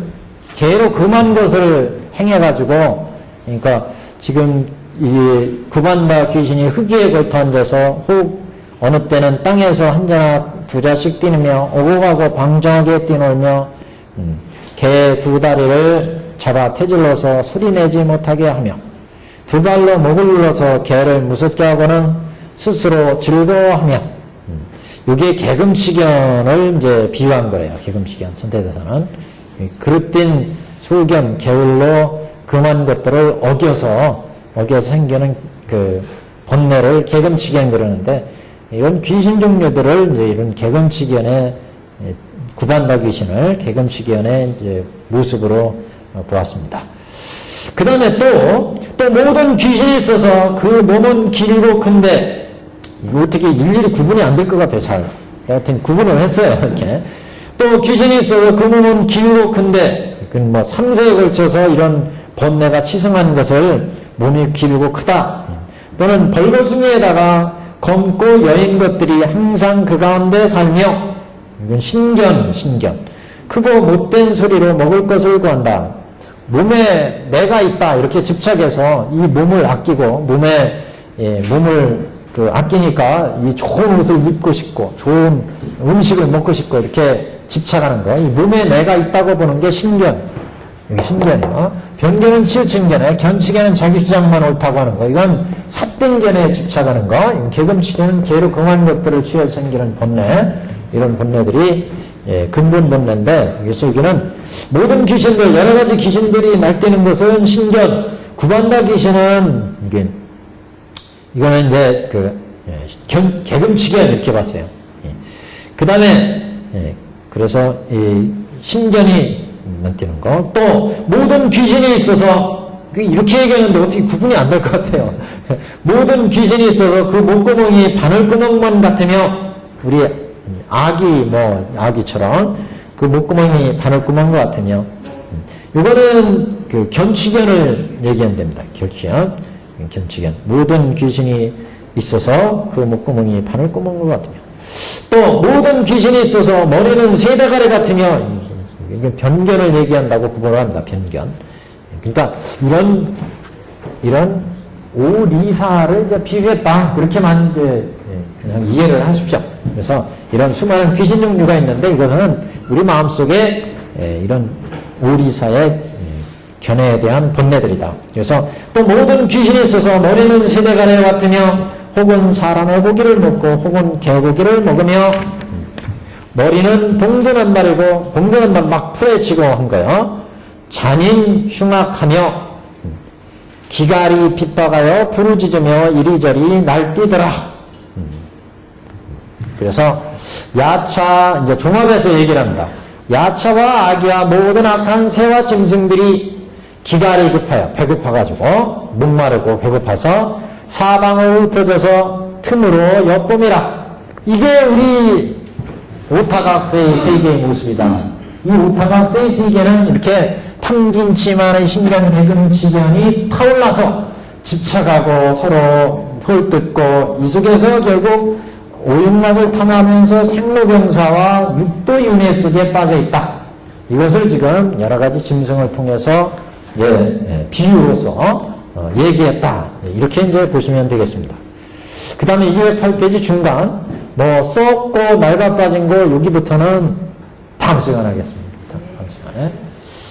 개로 금한 것을 행해가지고 그러니까 지금 이 구반다 귀신이 흙위에 걸터 앉아서 혹 어느 때는 땅에서 한 자나 두 자씩 뛰느며 오고 가고 방정하게 뛰놀며 개 두 다리를 잡아 태질러서 소리내지 못하게 하며 두 발로 목을 눌러서 개를 무섭게 하고는 스스로 즐거워하며 이게 개금치견을 이제 비유한 거래요. 개금치견 천태대사는 그릇된 소견 게을로 금한 것들을 어겨서 생기는 그 번뇌를 개금치견 그러는데 이런 귀신 종류들을 이제 이런 개금치견의 구반다 귀신을 개금치견의 이제 모습으로 보았습니다. 그 다음에 또 모든 귀신이 있어서 그 몸은 길고 큰데 이거 어떻게 일일이 구분이 안 될 것 같아요. 잘 하여튼 구분을 했어요. 이렇게 또 귀신이 있어서 그 몸은 길고 큰데 뭐 3세에 걸쳐서 이런 번뇌가 치승한 것을 몸이 길고 크다. 또는 벌거숭이에다가 검고 여인 것들이 항상 그 가운데 살며 이건 신견 크고 못된 소리로 먹을 것을 구한다. 몸에 내가 있다 이렇게 집착해서 이 몸을 아끼고 몸을 아끼니까 이 좋은 옷을 입고 싶고 좋은 음식을 먹고 싶고 이렇게 집착하는 거. 이 몸에 내가 있다고 보는 게 신견. 여기 신견이요. 변견은 치우친견에, 견치견은 자기 주장만 옳다고 하는 거. 이건 삿변견에 집착하는 거. 개금치견은 개로 금한 것들을 취해서 생기는 번뇌. 이런 번뇌들이 근본 번뇌인데, 그래서 여기는 모든 귀신들, 여러 가지 귀신들이 날뛰는 것은 신견. 구반다 귀신은 이거는 이제 개금치견 이렇게 봤어요. 그 다음에 그래서 이 신견이 날뛰는 거. 또 모든 귀신이 있어서 이렇게 얘기하는데 어떻게 구분이 안 될 것 같아요. 모든 귀신이 있어서 그 목구멍이 바늘구멍만 같으며 우리 아기처럼 그 목구멍이 바늘구멍 같으며 이거는 그 견치견을 얘기하면 됩니다. 견치견. 견치견. 모든 귀신이 있어서 그 목구멍이 바늘구멍 같으며 또 모든 귀신이 있어서 머리는 세대가리 같으며 이게 변견을 얘기한다고 구분을 합니다. 변견. 그러니까 이런 오리사를 이제 비유했다. 그렇게만 이제 그냥 이해를 하십시오. 그래서 이런 수많은 귀신 종류가 있는데 이것은 우리 마음속에 이런 오리사의 견해에 대한 본내들이다. 그래서 또 모든 귀신이 있어서 머리는 세대가래 같으며 혹은 사람의 고기를 먹고 혹은 개고기를 먹으며 머리는 봉두는 말이고 봉두는 말 막 풀어치고 한 거예요. 잔인 흉악하며 기갈이 빗박하여 부르짖으며 이리저리 날뛰더라. 그래서 야차 이제 종합해서 얘기를 합니다. 야차와 아기와 모든 악한 새와 짐승들이 기갈이 급하여 배고파가지고 목마르고 배고파서 사방을 흩어져서 틈으로 엿봄이라. 이게 우리 오타각세의 세계의 모습이다. 이 오타각세의 세계는 이렇게 탕진치만의 신경 배근치견이 타올라서 집착하고 서로 헐뜯고 이 속에서 결국 오육락을 탐하면서 생로병사와 육도윤회 속에 빠져있다. 이것을 지금 여러가지 짐승을 통해서 비유로서 얘기했다. 이렇게 이제 보시면 되겠습니다. 그 다음에 208페이지 중간 썩고 낡아 빠진 거 여기부터는 다음 시간에 하겠습니다. 다음 시간에.